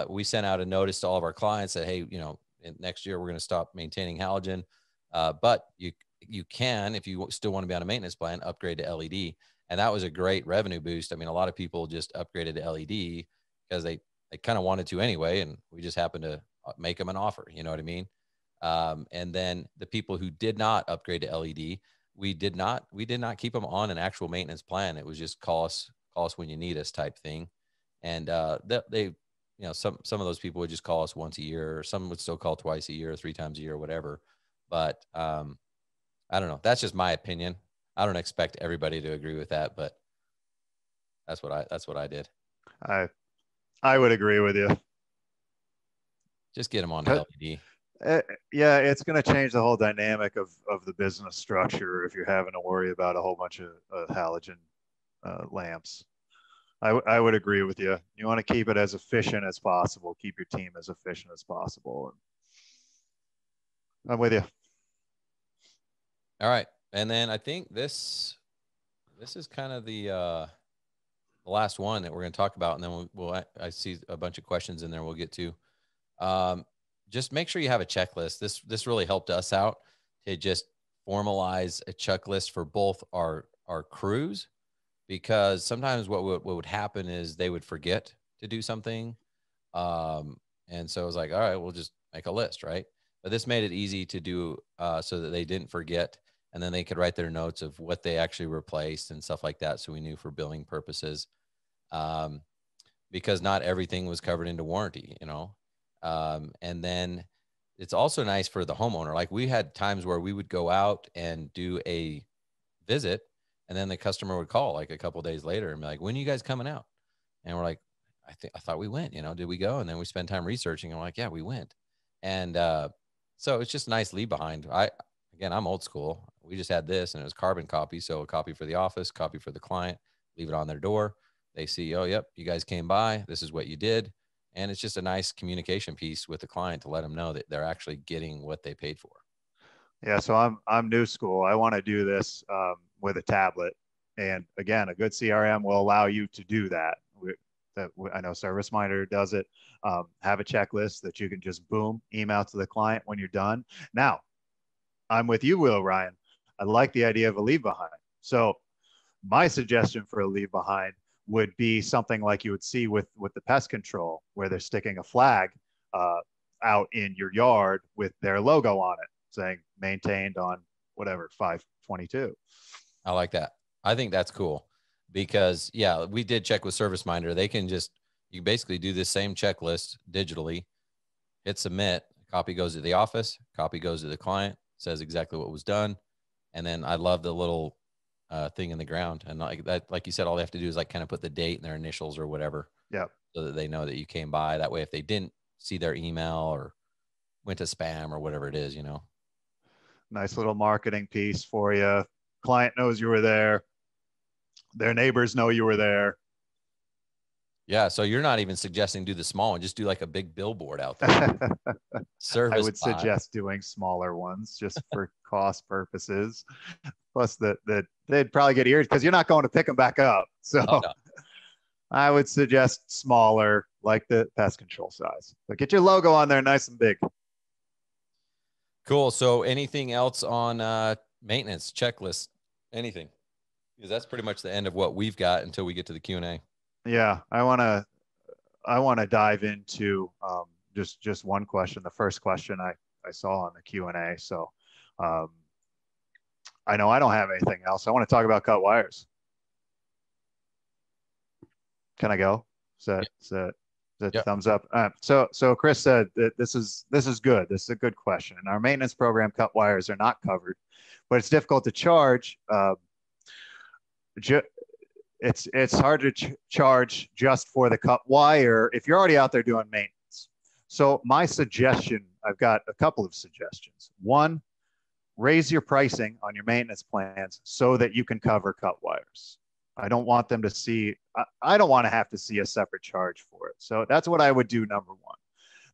We sent out a notice to all of our clients that, hey, you know, next year we're going to stop maintaining halogen, but you can, if you still want to be on a maintenance plan, upgrade to LED, and that was a great revenue boost. I mean, a lot of people just upgraded to LED because they kind of wanted to anyway, and we just happened to make them an offer. You know what I mean? And then the people who did not upgrade to LED, we did not keep them on an actual maintenance plan. It was just call us when you need us type thing. And they, you know, some of those people would just call us once a year, or some would still call twice a year, 3 times a year, whatever. But I don't know. That's just my opinion. I don't expect everybody to agree with that, but that's what I did. I would agree with you. Just get them on LED. Yeah, it's going to change the whole dynamic of the business structure if you're having to worry about a whole bunch of halogen lamps. I would agree with you. You want to keep it as efficient as possible. Keep your team as efficient as possible. I'm with you. All right, and then I think this is kind of the last one that we're going to talk about, and then I see a bunch of questions in there we'll get to. Just make sure you have a checklist. This really helped us out to just formalize a checklist for both our crews, because sometimes what would happen is they would forget to do something. And so I was like, all right, we'll just make a list, right? But this made it easy to do so that they didn't forget. And then they could write their notes of what they actually replaced and stuff like that. So we knew for billing purposes, because not everything was covered into warranty, you know? And then it's also nice for the homeowner. Like, we had times where we would go out and do a visit, and then the customer would call like a couple of days later and be like, when are you guys coming out? And we're like, I thought we went, you know, did we go? And then we spend time researching. And we're like, yeah, we went. And so it's just a nice leave behind. I'm old school. We just had this, and it was carbon copy. So a copy for the office, copy for the client, leave it on their door. They see, oh, yep, you guys came by. This is what you did. And it's just a nice communication piece with the client to let them know that they're actually getting what they paid for. Yeah, so I'm new school. I want to do this with a tablet, and again, a good CRM will allow you to do that. I know ServiceMinder does it. Have a checklist that you can just boom, email to the client when you're done. Now, I'm with you, Ryan. I like the idea of a leave behind. So my suggestion for a leave behind would be something like you would see with the pest control, where they're sticking a flag out in your yard with their logo on it, saying maintained on whatever 5/22. I like that. I think that's cool, because yeah, we did check with ServiceMinder. They can you basically do this same checklist digitally, hit submit, copy goes to the office, copy goes to the client, says exactly what was done. And then I love the little thing in the ground. And like that, like you said, all they have to do is like kind of put the date and their initials or whatever. Yeah. So that they know that you came by. That way, if they didn't see their email or went to spam or whatever it is, you know. Nice little marketing piece for you. Client knows you were there. Their neighbors know you were there. Yeah. So you're not even suggesting do the small one, just do like a big billboard out there. Service. I would suggest doing smaller ones just for cost purposes. Plus that they'd probably get ears because you're not going to pick them back up. So no. I would suggest smaller, like the pest control size. But get your logo on there nice and big. Cool. So anything else on maintenance checklist? Anything? Because that's pretty much the end of what we've got until we get to the Q&A. Yeah, I want to dive into just one question. The first question I saw on the Q&A. So um, I know I don't have anything else. I want to talk about cut wires. Can I go? Is that Yep. thumbs up? So Chris said that this is good. This is a good question. In our maintenance program, cut wires are not covered, but it's difficult to charge. Ju- it's hard to charge just for the cut wire if you're already out there doing maintenance. So my suggestion, I've got a couple of suggestions. One, raise your pricing on your maintenance plans so that you can cover cut wires. I don't want them to see, I don't want to have to see a separate charge for it. So that's what I would do, number one.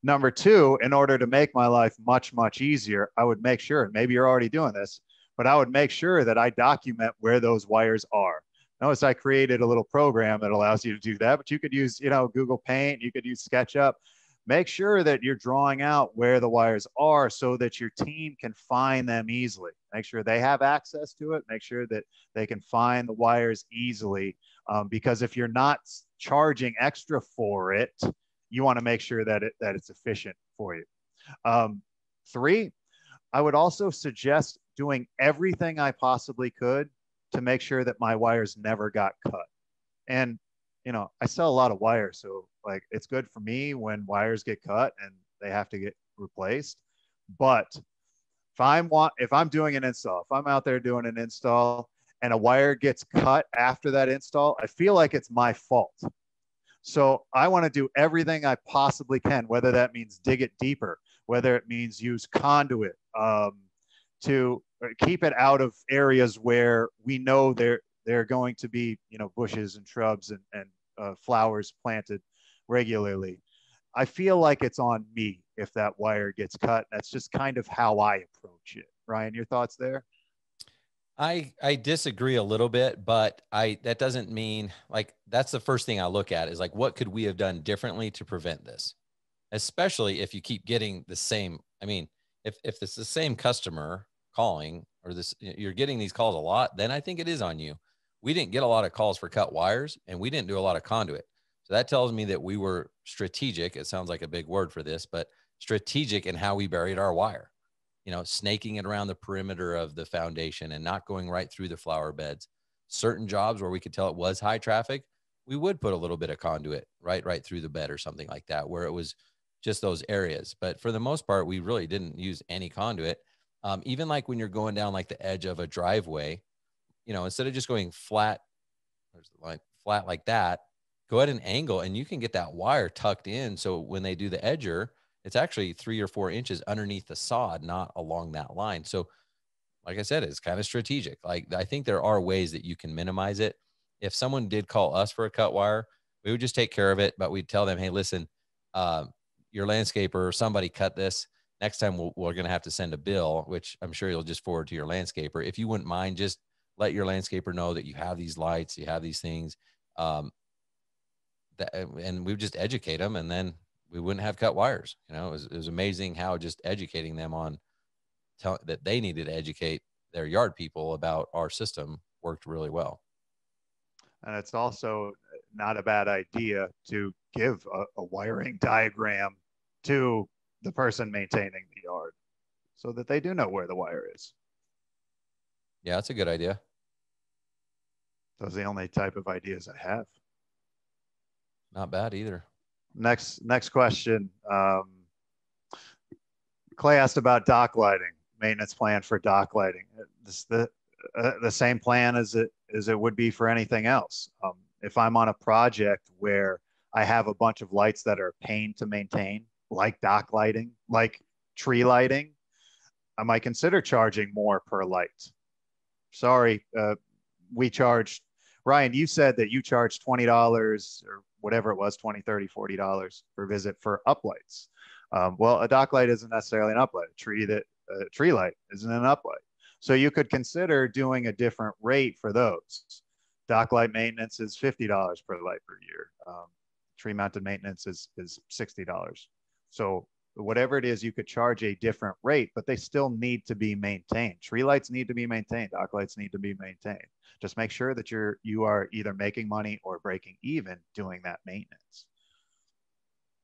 Number two, in order to make my life much, much easier, I would make sure, and maybe you're already doing this, but I would make sure that I document where those wires are. Notice I created a little program that allows you to do that, but you could use, Google Paint, you could use SketchUp. Make sure that you're drawing out where the wires are so that your team can find them easily. Make sure they have access to it. Make sure that they can find the wires easily. Because if you're not charging extra for it, you want to make sure that it's efficient for you. Three, I would also suggest doing everything I possibly could to make sure that my wires never got cut. And I sell a lot of wires, so like it's good for me when wires get cut and they have to get replaced. But if I'm doing an install, if I'm out there doing an install and a wire gets cut after that install, I feel like it's my fault. So I want to do everything I possibly can, whether that means dig it deeper, whether it means use conduit to keep it out of areas where we know there are going to be bushes and shrubs and flowers planted regularly. I feel like it's on me if that wire gets cut. That's just kind of how I approach it. Ryan, your thoughts there? I disagree a little bit, but that doesn't mean like that's the first thing I look at is like what could we have done differently to prevent this? Especially if you keep getting the same. I mean, if it's the same customer calling or you're getting these calls a lot, then I think it is on you. We didn't get a lot of calls for cut wires and we didn't do a lot of conduit. So that tells me that we were strategic. It sounds like a big word for this, but strategic in how we buried our wire, snaking it around the perimeter of the foundation and not going right through the flower beds. Certain jobs where we could tell it was high traffic, we would put a little bit of conduit right through the bed or something like that, where it was just those areas. But for the most part, we really didn't use any conduit. Even like when you're going down like the edge of a driveway, instead of just going flat, there's the line, flat like that, go ahead and angle and you can get that wire tucked in. So when they do the edger, it's actually 3 or 4 inches underneath the sod, not along that line. So like I said, it's kind of strategic. Like I think there are ways that you can minimize it. If someone did call us for a cut wire, we would just take care of it, but we'd tell them, hey, listen, your landscaper or somebody cut this. Next time we're going to have to send a bill, which I'm sure you'll just forward to your landscaper. If you wouldn't mind, just let your landscaper know that you have these lights, you have these things, and we would just educate them, and then we wouldn't have cut wires. It was amazing how just educating them on that they needed to educate their yard people about our system worked really well. And it's also not a bad idea to give a wiring diagram to the person maintaining the yard so that they do know where the wire is. Yeah, that's a good idea. Those are the only type of ideas I have. Not bad either. Next question. Clay asked about dock lighting, maintenance plan for dock lighting. This the same plan as it would be for anything else. If I'm on a project where I have a bunch of lights that are a pain to maintain, like dock lighting, like tree lighting, I might consider charging more per light. Sorry, we charged, Ryan, you said that you charged $20 or whatever it was, 20, 30, $40 per visit for uplights. Well, a dock light isn't necessarily an uplight. A tree light isn't an uplight. So you could consider doing a different rate for those. Dock light maintenance is $50 per light per year. Tree mounted maintenance is $60. So whatever it is, you could charge a different rate, but they still need to be maintained. Tree lights need to be maintained. Dock lights need to be maintained. Just make sure that you are either making money or breaking even doing that maintenance.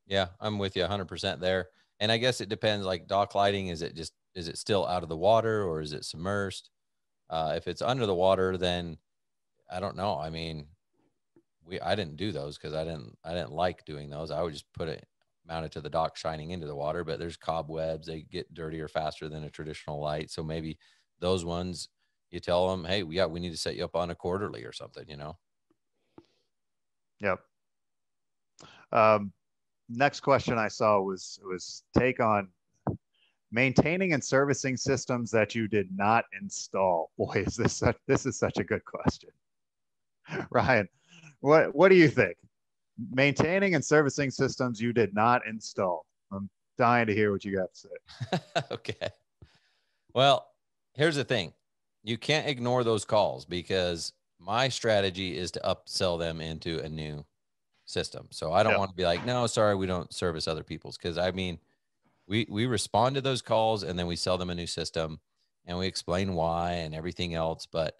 Yeah, I'm with you 100% there. And I guess it depends, like dock lighting, is it still out of the water or is it submersed? If it's under the water, then I don't know. I mean, I didn't do those because I didn't like doing those. I would just put it mounted to the dock shining into the water, but there's cobwebs. They get dirtier faster than a traditional light. So maybe those ones you tell them, hey, we need to set you up on a quarterly or something, you know? Yep. Next question I saw was take on maintaining and servicing systems that you did not install. Boy, this is such a good question. Ryan, what do you think? Maintaining and servicing systems you did not install. I'm dying to hear what you got to say. Okay. Well, here's the thing. You can't ignore those calls because my strategy is to upsell them into a new system. So I don't Yep. want to be like, no, sorry, we don't service other people's. Cause I mean, we respond to those calls and then we sell them a new system and we explain why and everything else. But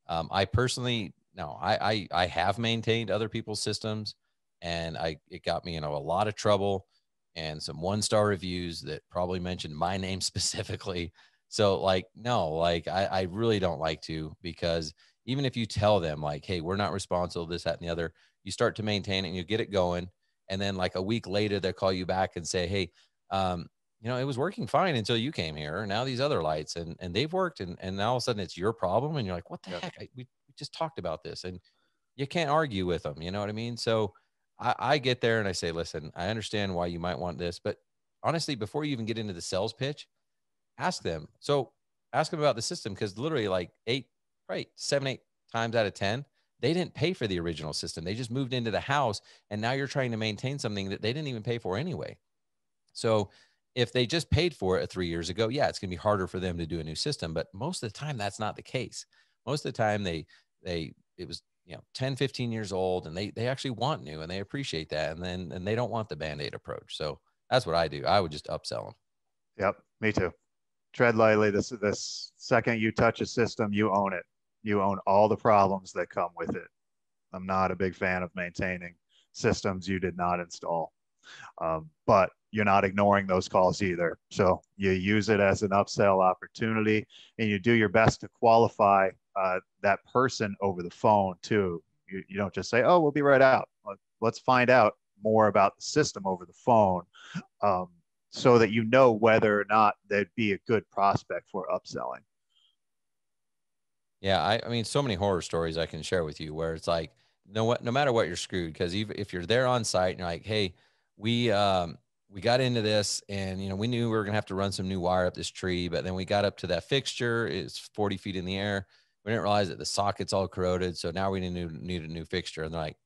I personally, no, I have maintained other people's systems and it got me in a lot of trouble and some 1-star reviews that probably mentioned my name specifically. So like, no, like I really don't like to, because even if you tell them like, hey, we're not responsible, this, that, and the other, you start to maintain it and you get it going. And then like a week later, they'll call you back and say, hey, it was working fine until you came here. Now these other lights and they've worked and now all of a sudden it's your problem. And you're like, what the Yep. heck? We just talked about this and you can't argue with them. You know what I mean? So I get there and I say, listen, I understand why you might want this, but honestly, before you even get into the sales pitch, ask them. So ask them about the system. Cause literally like 7, 8 times out of 10, they didn't pay for the original system. They just moved into the house and now you're trying to maintain something that they didn't even pay for anyway. So if they just paid for it 3 years ago, yeah, it's going to be harder for them to do a new system. But most of the time, that's not the case. Most of the time, it was 10, 15 years old, and they actually want new, and they appreciate that, and they don't want the Band-Aid approach. So that's what I do. I would just upsell them. Yep. Me too. Tread lightly. This second you touch a system, you own it. You own all the problems that come with it. I'm not a big fan of maintaining systems you did not install. But you're not ignoring those calls either. So you use it as an upsell opportunity and you do your best to qualify that person over the phone too. You don't just say, oh, we'll be right out. Let's find out more about the system over the phone, so that you know whether or not they'd be a good prospect for upselling. Yeah, I mean, so many horror stories I can share with you where it's like, no matter what, you're screwed. Because even if you're there on site and you're like, hey, we we got into this, and we knew we were gonna have to run some new wire up this tree, but then we got up to that fixture, it's 40 feet in the air. We didn't realize that the socket's all corroded, so now we need a new fixture. And they're like,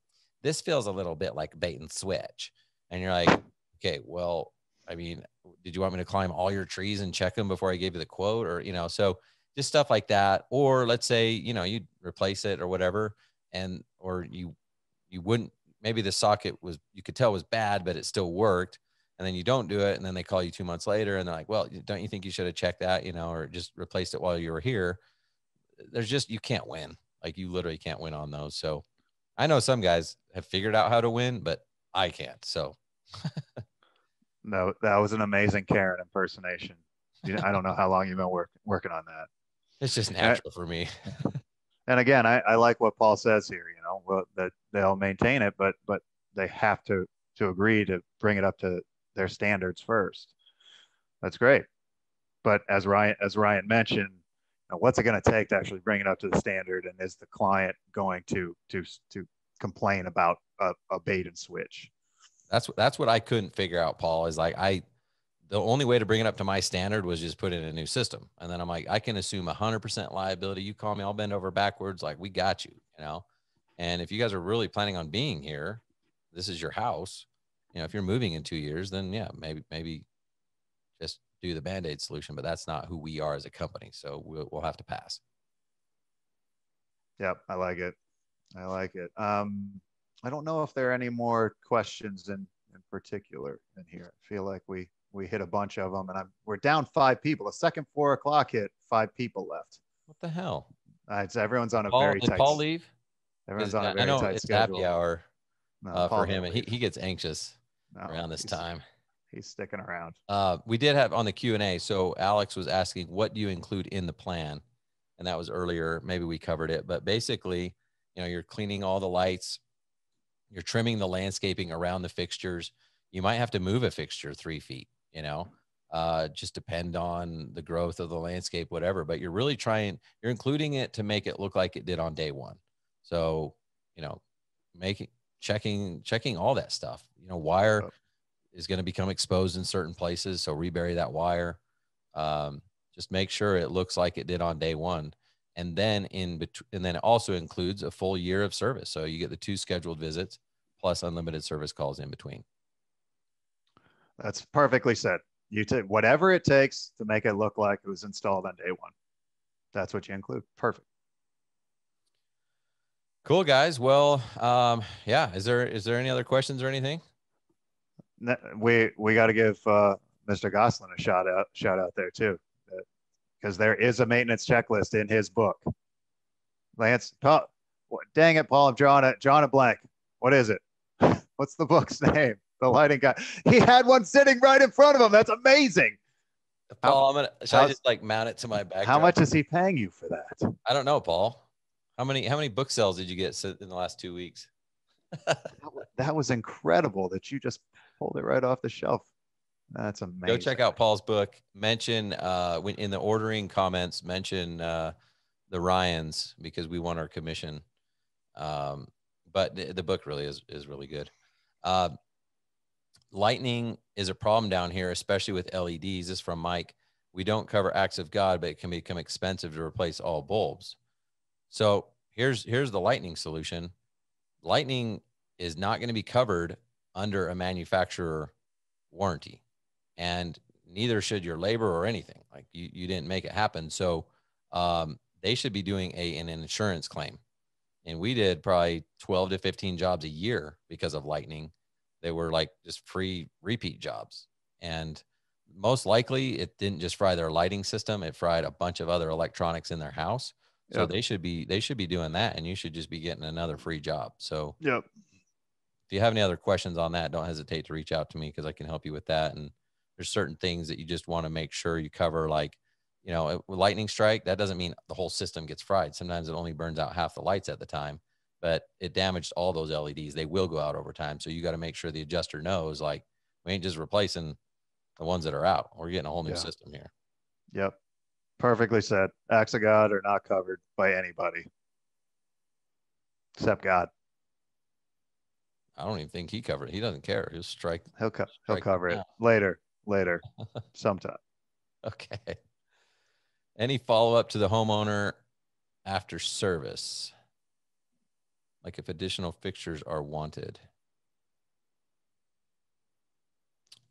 this feels a little bit like bait and switch. And you're like, okay, well, I mean, did you want me to climb all your trees and check them before I gave you the quote, or so just stuff like that. Or let's say, you replace it or whatever, or you wouldn't, maybe the socket was, you could tell was bad, but it still worked. And then you don't do it. And then they call you 2 months later and they're like, well, don't you think you should have checked that, or just replaced it while you were here? You can't win. Like you literally can't win on those. So I know some guys have figured out how to win, but I can't. So No, that was an amazing Karen impersonation. I don't know how long you've been working on that. it's just And, natural for me. and again, I like what Paul says here. Well, that they'll maintain it, but they have to agree to bring it up to their standards first. That's great. But as Ryan mentioned, what's it going to take to actually bring it up to the standard? And is the client going to complain about a bait and switch? That's what I couldn't figure out, Paul, is like the only way to bring it up to my standard was just put in a new system. And then I'm like, I can assume 100% liability. You call me, I'll bend over backwards. Like we got you. And if you guys are really planning on being here, this is your house. If you're moving in 2 years, then yeah, maybe just do the Band-Aid solution, but that's not who we are as a company. So we'll have to pass. Yep, I like it. I like it. I don't know if there are any more questions in particular in here. I feel like we We hit a bunch of them, and we're down 5 people. The second 4 o'clock hit, 5 people left. What the hell? Everyone's on a Paul, very did tight. Paul leave? Everyone's Because on a I very know tight it's happy schedule. hour No, for Paul him, didn't and he leave. gets anxious No, around this time. he's sticking around. We did have on the Q&A. So Alex was asking, what do you include in the plan? And that was earlier. Maybe we covered it, but basically, you're cleaning all the lights, you're trimming the landscaping around the fixtures. You might have to move a fixture 3 feet, just depend on the growth of the landscape, whatever, but you're really you're including it to make it look like it did on day one. So, checking all that stuff, wire is going to become exposed in certain places. So rebury that wire. Just make sure it looks like it did on day one. And then and then it also includes a full year of service. So you get the 2 scheduled visits plus unlimited service calls in between. That's perfectly said. You take whatever it takes to make it look like it was installed on day one. That's what you include. Perfect. Cool, guys. Well, yeah. Is there any other questions or anything? We got to give Mr. Goslin a shout out there too, because there is a maintenance checklist in his book. Lance, dang it, Paul, I'm drawing a blank. What is it? What's the book's name? The lighting guy. He had one sitting right in front of him. That's amazing. Paul, should I just like mount it to my backdrop? How much is he paying you for that? I don't know, Paul. How many book sales did you get in the last 2 weeks? That was incredible that you just pulled it right off the shelf. That's amazing. Go check out Paul's book. Mention when in the ordering comments, mention the Ryans, because we want our commission. But the book really is really good. Lightning is a problem down here, especially with LEDs. This is from Mike. We don't cover acts of God, but it can become expensive to replace all bulbs. So here's the lightning solution. Lightning is not going to be covered under a manufacturer warranty, and neither should your labor or anything. Like you didn't make it happen. So they should be doing an insurance claim. And we did probably 12 to 15 jobs a year because of lightning. They were like just free repeat jobs. And most likely it didn't just fry their lighting system. It fried a bunch of other electronics in their house. So they should be doing that, and you should just be getting another free job. So if you have any other questions on that, don't hesitate to reach out to me, because I can help you with that. And there's certain things that you just want to make sure you cover, like, lightning strike, that doesn't mean the whole system gets fried. Sometimes it only burns out half the lights at the time, but it damaged all those LEDs. They will go out over time. So you got to make sure the adjuster knows, like, we ain't just replacing the ones that are out. We're getting a whole new system here. Yep. Perfectly said. Acts of God are not covered by anybody except God. I don't even think he covered it. He doesn't care. He'll strike. He'll cover it later, sometime. Okay. Any follow-up to the homeowner after service? Like if additional fixtures are wanted?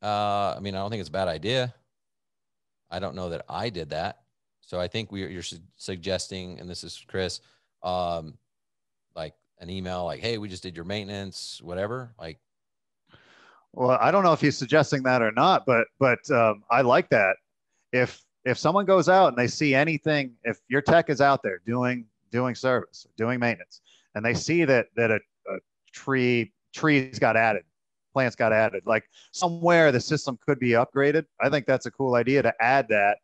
I mean, I don't think it's a bad idea. I don't know that I did that. So I think you're suggesting, and this is Chris, like an email like, hey, we just did your maintenance, whatever. Like, well, I don't know if he's suggesting that or not, but I like that. If someone goes out and they see anything, if your tech is out there doing service, doing maintenance, and they see that a trees got added, plants got added, like somewhere the system could be upgraded, I think that's a cool idea to add that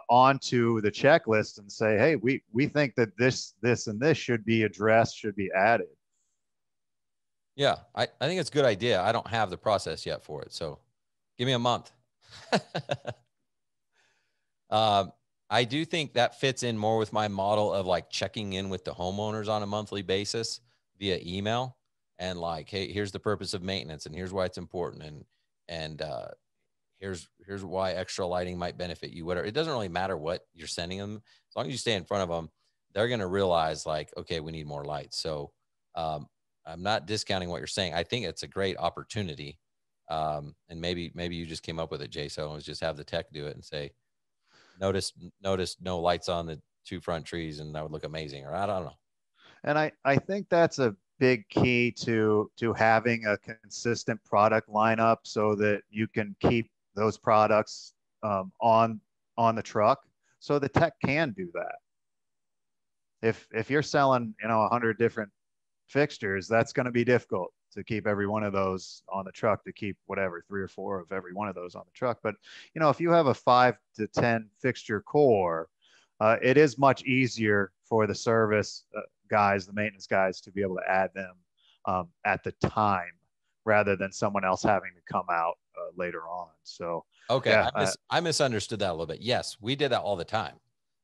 onto the checklist and say, hey, we think that this and this should be addressed, should be added. Yeah, I think it's a good idea. I don't have the process yet for it, so give me a month. I do think that fits in more with my model of like checking in with the homeowners on a monthly basis via email, and like, hey, here's the purpose of maintenance, and here's why it's important, and here's why extra lighting might benefit you. Whatever, it doesn't really matter what you're sending them, as long as you stay in front of them, they're going to realize like, okay, we need more lights. So I'm not discounting what you're saying. I think it's a great opportunity, and maybe you just came up with it, Jay. So let's just have the tech do it and say, notice no lights on the 2 front trees, and that would look amazing. Or I don't know. And I think that's a big key to having a consistent product lineup, so that you can keep those products on the truck, so the tech can do that. If you're selling, 100 different fixtures, that's going to be difficult to keep every one of those on the truck, to keep whatever 3 or 4 of every one of those on the truck. But if you have a 5 to 10 fixture core, it is much easier for the service guys, the maintenance guys, to be able to add them at the time, rather than someone else having to come out later on. So Okay, yeah, I misunderstood that a little bit. Yes, we did that all the time.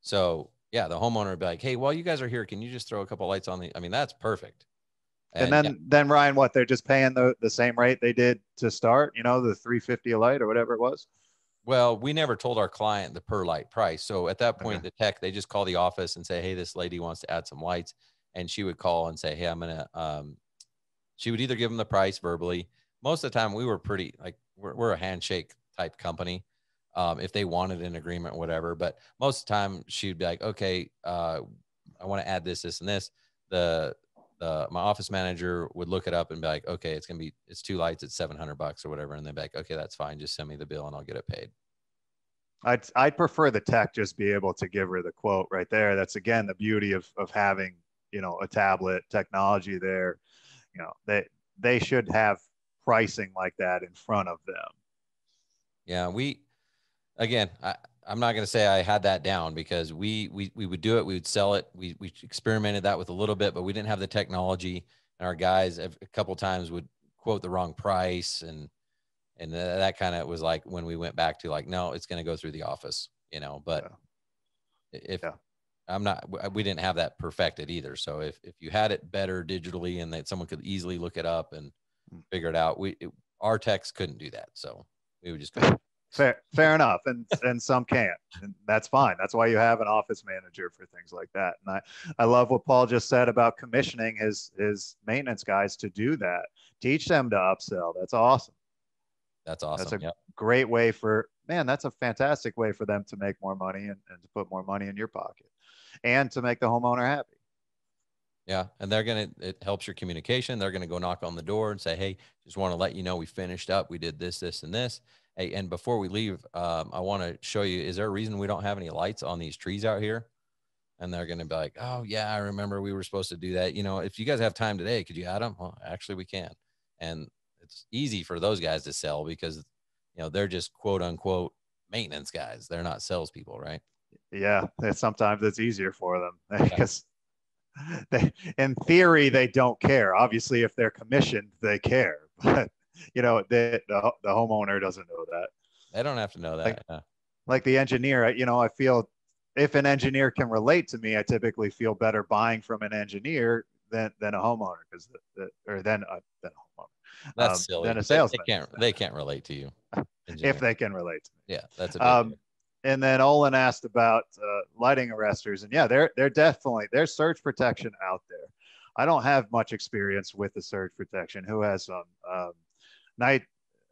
So yeah, the homeowner would be like, "Hey, while you guys are here, can you just throw a couple lights on the?" I mean, that's perfect. and And yeah, then Ryan, what, they're just paying the same rate they did to start, the 350 a light or whatever it was. well, we never told our client the per light price. So at that Okay. point, the tech, they just call the office and say, "Hey, this lady wants to add some lights," and she would call and say, "Hey, I'm gonna." She would either give them the price verbally. Most of the time, we were pretty like we're a handshake type company. If they wanted an agreement, whatever. But most of the time, she'd be like, "Okay, I want to add this, this, and this." The my office manager would look it up and be like, "Okay, it's 2 lights, it's $700 or whatever," and they'd be like, "Okay, that's fine. Just send me the bill and I'll get it paid." I'd prefer the tech just be able to give her the quote right there. That's again the beauty of having, a tablet technology there. They should have pricing like that in front of them. Yeah, again, I'm not going to say I had that down, because we would do it. We would sell it. We experimented that with a little bit, but we didn't have the technology. And our guys a couple times would quote the wrong price, and that kind of was like when we went back to like, no, it's going to go through the office, But Yeah. if Yeah. I'm not, we didn't have that perfected either. So if you had it better digitally and that someone could easily look it up and figure it out, our techs couldn't do that. So we would just go. Fair enough, and some can't, and that's fine. That's why you have an office manager for things like that. And I love what Paul just said about commissioning his maintenance guys to do that. Teach them to upsell. That's awesome. That's That's awesome. a Yep. great way for man. That's a fantastic way for them to make more money, and to put more money in your pocket, and to make the homeowner happy. Yeah. And it helps your communication. They're going to go knock on the door and say, "Hey, just want to let you know we finished up. We did this, this, and this. Hey, and before we leave, I want to show you, is there a reason we don't have any lights on these trees out here?" And they're going to be like, "Oh yeah, I remember we were supposed to do that. If you guys have time today, could you add them?" Well, actually we can. And it's easy for those guys to sell, because, they're just quote unquote maintenance guys. They're not salespeople, right? Yeah, sometimes it's easier for them Yeah. because in theory, they don't care. Obviously, if they're commissioned, they care. But the homeowner doesn't know that. They don't have to know Like that. Yeah. like the engineer, I feel if an engineer can relate to me, I typically feel better buying from an engineer than a homeowner, because or than a That's homeowner, than silly. a They salesman can't relate to you, if engineer. they can relate to me. Yeah, that's a big deal. And then Olin asked about lighting arresters, and yeah, they're definitely there's surge protection out there. I don't have much experience with the surge protection. Who has some? Night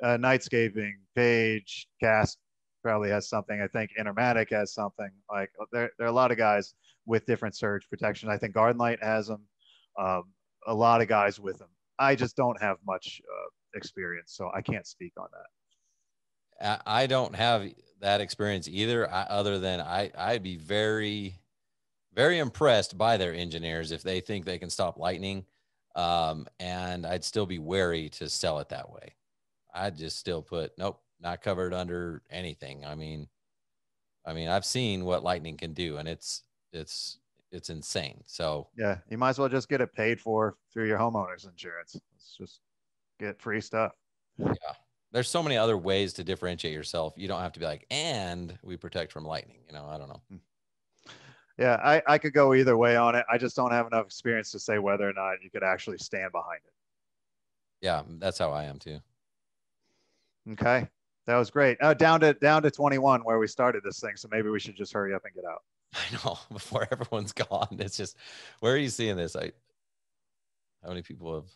Nightscaping, Page, Cast probably has something. I think Intermatic has something. Like there are a lot of guys with different surge protection. I think Garden Light has them. Um, a lot of guys with them. I just don't have much experience, so I can't speak on that. I don't have that experience either. Other than I'd be very, very impressed by their engineers if they think they can stop lightning. And I'd still be wary to sell it that way. I'd just still put, nope, not covered under anything. I mean, I've seen what lightning can do, and it's insane. So Yeah, you might as well just get it paid for through your homeowner's insurance. Let's just get free stuff. yeah, there's so many other ways to differentiate yourself. You don't have to be like, and we protect from lightning. I don't know. Yeah, I could go either way on it. I just don't have enough experience to say whether or not you could actually stand behind it. Yeah, that's how I am too. Okay, that was great. Down to 21 where we started this thing. So maybe we should just hurry up and get out. I know, before everyone's gone. It's just, where are you seeing this? How many people have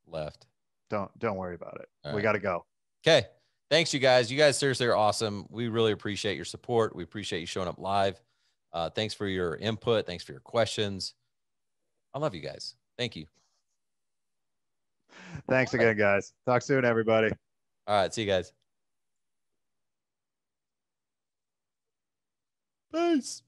left? Don't worry about it. All We right. got to go. Okay. Thanks, you guys. You guys seriously are awesome. We really appreciate your support. We appreciate you showing up live. Thanks for your input. Thanks for your questions. I love you guys. Thank you. Thanks All right. again, guys. Talk soon, everybody. All right. See you guys. Peace.